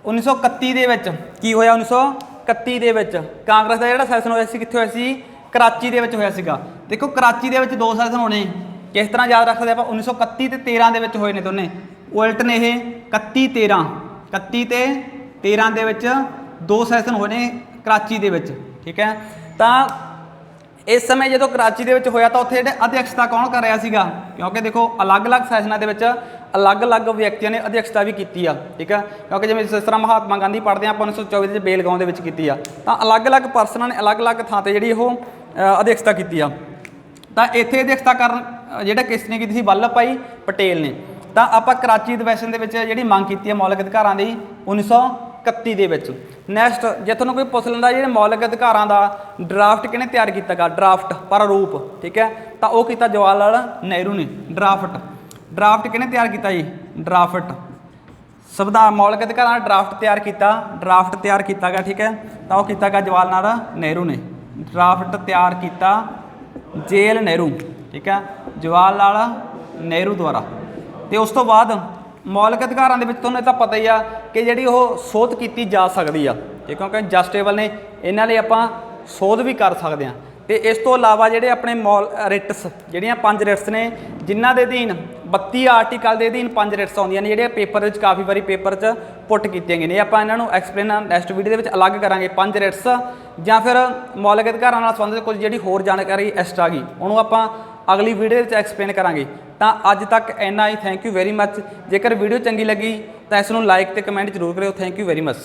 1931 ਦੇ ਵਿੱਚ ਕੀ ਹੋਇਆ? 1931 ਦੇ ਵਿੱਚ ਕਾਂਗਰਸ ਦਾ ਜਿਹੜਾ ਸੈਸ਼ਨ ਹੋਇਆ ਸੀ, ਕਿੱਥੇ ਹੋਇਆ ਸੀ? ਕਰਾਚੀ ਦੇ ਵਿੱਚ ਹੋਇਆ ਸੀਗਾ। ਦੇਖੋ ਕਰਾਚੀ ਦੇ ਵਿੱਚ 2 ਸੈਸ਼ਨ ਹੋਣੇ, ਕਿਸ ਤਰ੍ਹਾਂ ਯਾਦ ਰੱਖ ਸਕਦੇ ਆਪਾਂ? 1931 ਤੇ 13 ਦੇ ਵਿੱਚ ਹੋਏ ਨੇ ਦੋਨੇ, ਉਲਟ ਨੇ ਇਹ। 31 ਤੇ 13 ਦੇ ਵਿੱਚ 2 ਸੈਸ਼ਨ ਹੋਏ ਨੇ ਕਰਾਚੀ ਦੇ ਵਿੱਚ, ਠੀਕ ਹੈ। ਤਾਂ ਇਸ ਸਮੇਂ ਜਦੋਂ ਕਰਾਚੀ ਦੇ ਵਿੱਚ ਹੋਇਆ ਤਾਂ ਉੱਥੇ ਜਿਹੜੇ ਅਧਿਕਸ਼ਤਾ ਕੌਣ ਕਰ ਰਿਹਾ ਸੀਗਾ? ਕਿਉਂਕਿ ਦੇਖੋ ਅਲੱਗ-ਅਲੱਗ ਸੈਸ਼ਨਾਂ ਦੇ ਵਿੱਚ ਅਲੱਗ-ਅਲੱਗ ਵਿਅਕਤੀਆਂ ਨੇ ਅਧਿਕਸ਼ਤਾ ਵੀ ਕੀਤੀ ਆ, ਠੀਕ ਹੈ। ਕਿਉਂਕਿ ਜਿਵੇਂ ਜਿਸ ਤਰ੍ਹਾਂ ਮਹਾਤਮਾ ਗਾਂਧੀ ਪੜ੍ਹਦੇ ਆ ਆਪਾਂ 1924 ਦੇ ਬੇਲਗਾਉਂ ਦੇ ਵਿੱਚ ਕੀਤੀ ਆ, ਤਾਂ ਅਲੱਗ-ਅਲੱਗ ਪਰਸਨਾਂ ਨੇ ਅਲੱਗ-ਅਲੱਗ ਥਾਂ 'ਤੇ ਜਿਹੜੀ ਉਹ ਅਧਿਕਸ਼ਤਾ ਕੀਤੀ ਆ। ਤਾਂ ਇੱਥੇ ਅਧਿਕਸ਼ਤਾ ਕਰਨ ਜਿਹੜਾ ਕਿਸ ਨੇ ਕੀਤੀ ਸੀ? ਵੱਲਭ ਭਾਈ ਪਟੇਲ ਨੇ। ਤਾਂ ਆਪਾਂ ਕਰਾਚੀ ਅਧਿਵੇਸ਼ਨ ਦੇ ਵਿੱਚ ਜਿਹੜੀ ਮੰਗ ਕੀਤੀ ਹੈ ਮੌਲਿਕ ਅਧਿਕਾਰਾਂ ਦੀ 1931 ਦੇ ਵਿੱਚ। ਨੈਕਸਟ ਜੇ ਤੁਹਾਨੂੰ ਕੋਈ ਪੁੱਛ ਲੈਂਦਾ ਜਿਹੜੇ ਮੌਲਿਕ ਅਧਿਕਾਰਾਂ ਦਾ ਡਰਾਫਟ ਕਿਹਨੇ ਤਿਆਰ ਕੀਤਾ ਗਾ? ਡਰਾਫਟ ਪ੍ਰਾਰੂਪ, ਠੀਕ ਹੈ। ਤਾਂ ਉਹ ਕੀਤਾ ਜਵਾਹਰ ਲਾਲ ਨਹਿਰੂ ਨੇ। ਡਰਾਫਟ ਕਿਹਨੇ ਤਿਆਰ ਕੀਤਾ ਜੀ? ਡਰਾਫਟ ਸੰਵਿਧਾਨ ਮੌਲਿਕ ਅਧਿਕਾਰਾਂ ਦਾ ਡਰਾਫਟ ਤਿਆਰ ਕੀਤਾ ਗਿਆ, ਠੀਕ ਹੈ। ਤਾਂ ਉਹ ਕੀਤਾ ਗਾ ਜਵਾਹਰ ਲਾਲ ਨਹਿਰੂ ਨੇ। ਡਰਾਫਟ ਤਿਆਰ ਕੀਤਾ ਜੇਲ ਨਹਿਰੂ, ਠੀਕ ਹੈ, ਜਵਾਹਰ ਲਾਲ ਨਹਿਰੂ ਦੁਆਰਾ। ਤੇ ਉਸ ਤੋਂ ਬਾਅਦ ਮੌਲਿਕ ਅਧਿਕਾਰਾਂ ਦੇ ਵਿੱਚ ਤੁਹਾਨੂੰ ਇਹ ਤਾਂ ਪਤਾ ਹੀ ਆ ਕਿ ਜਿਹੜੀ ਉਹ ਸੋਧ ਕੀਤੀ ਜਾ ਸਕਦੀ ਆ, ਠੀਕ, ਕਿਉਂਕਿ ਜਸਟੇਬਲ ਨੇ, ਇਹਨਾਂ ਲਈ ਆਪਾਂ ਸੋਧ ਵੀ ਕਰ ਸਕਦੇ ਹਾਂ। ਤੇ ਇਸ ਤੋਂ ਇਲਾਵਾ ਜਿਹੜੇ ਆਪਣੇ ਰਿਟਸ, ਜਿਹੜੀਆਂ 5 ਰਿਟਸ ਨੇ ਜਿਨ੍ਹਾਂ ਦੇ ਅਧੀਨ 32 ਆਰਟੀਕਲ ਦੇ ਅਧੀਨ 5 ਰਿਟਸ ਆਉਂਦੀਆਂ ਨੇ, ਜਿਹੜੀਆਂ ਪੇਪਰ ਵਿੱਚ ਕਾਫੀ ਵਾਰੀ ਪੇਪਰ 'ਚ ਪੁੱਟ ਕੀਤੀਆਂ ਗਈਆਂ ਨੇ। ਆਪਾਂ ਇਹਨਾਂ ਨੂੰ ਐਕਸਪਲੇਨ ਨੈਕਸਟ ਵੀਡੀਓ ਦੇ ਵਿੱਚ ਅਲੱਗ ਕਰਾਂਗੇ। 5 ਰਿਟਸ ਜਾਂ ਫਿਰ ਮੌਲਿਕ ਅਧਿਕਾਰਾਂ ਨਾਲ ਸੰਬੰਧਿਤ ਕੁਝ ਜਿਹੜੀ ਹੋਰ ਜਾਣਕਾਰੀ ਐਕਸਟਰਾ ਗਈ, ਉਹਨੂੰ ਆਪਾਂ ਅਗਲੀ ਵੀਡੀਓ ਵਿੱਚ ਐਕਸਪਲੇਨ ਕਰਾਂਗੇ। ਤਾਂ ਅੱਜ ਤੱਕ ਇੰਨਾ ਹੀ। Thank you very much. ਜੇਕਰ ਵੀਡੀਓ ਚੰਗੀ ਲੱਗੀ ਤਾਂ ਇਸ ਨੂੰ ਲਾਈਕ ਤੇ ਕਮੈਂਟ ਜ਼ਰੂਰ ਕਰਿਓ। Thank you very much.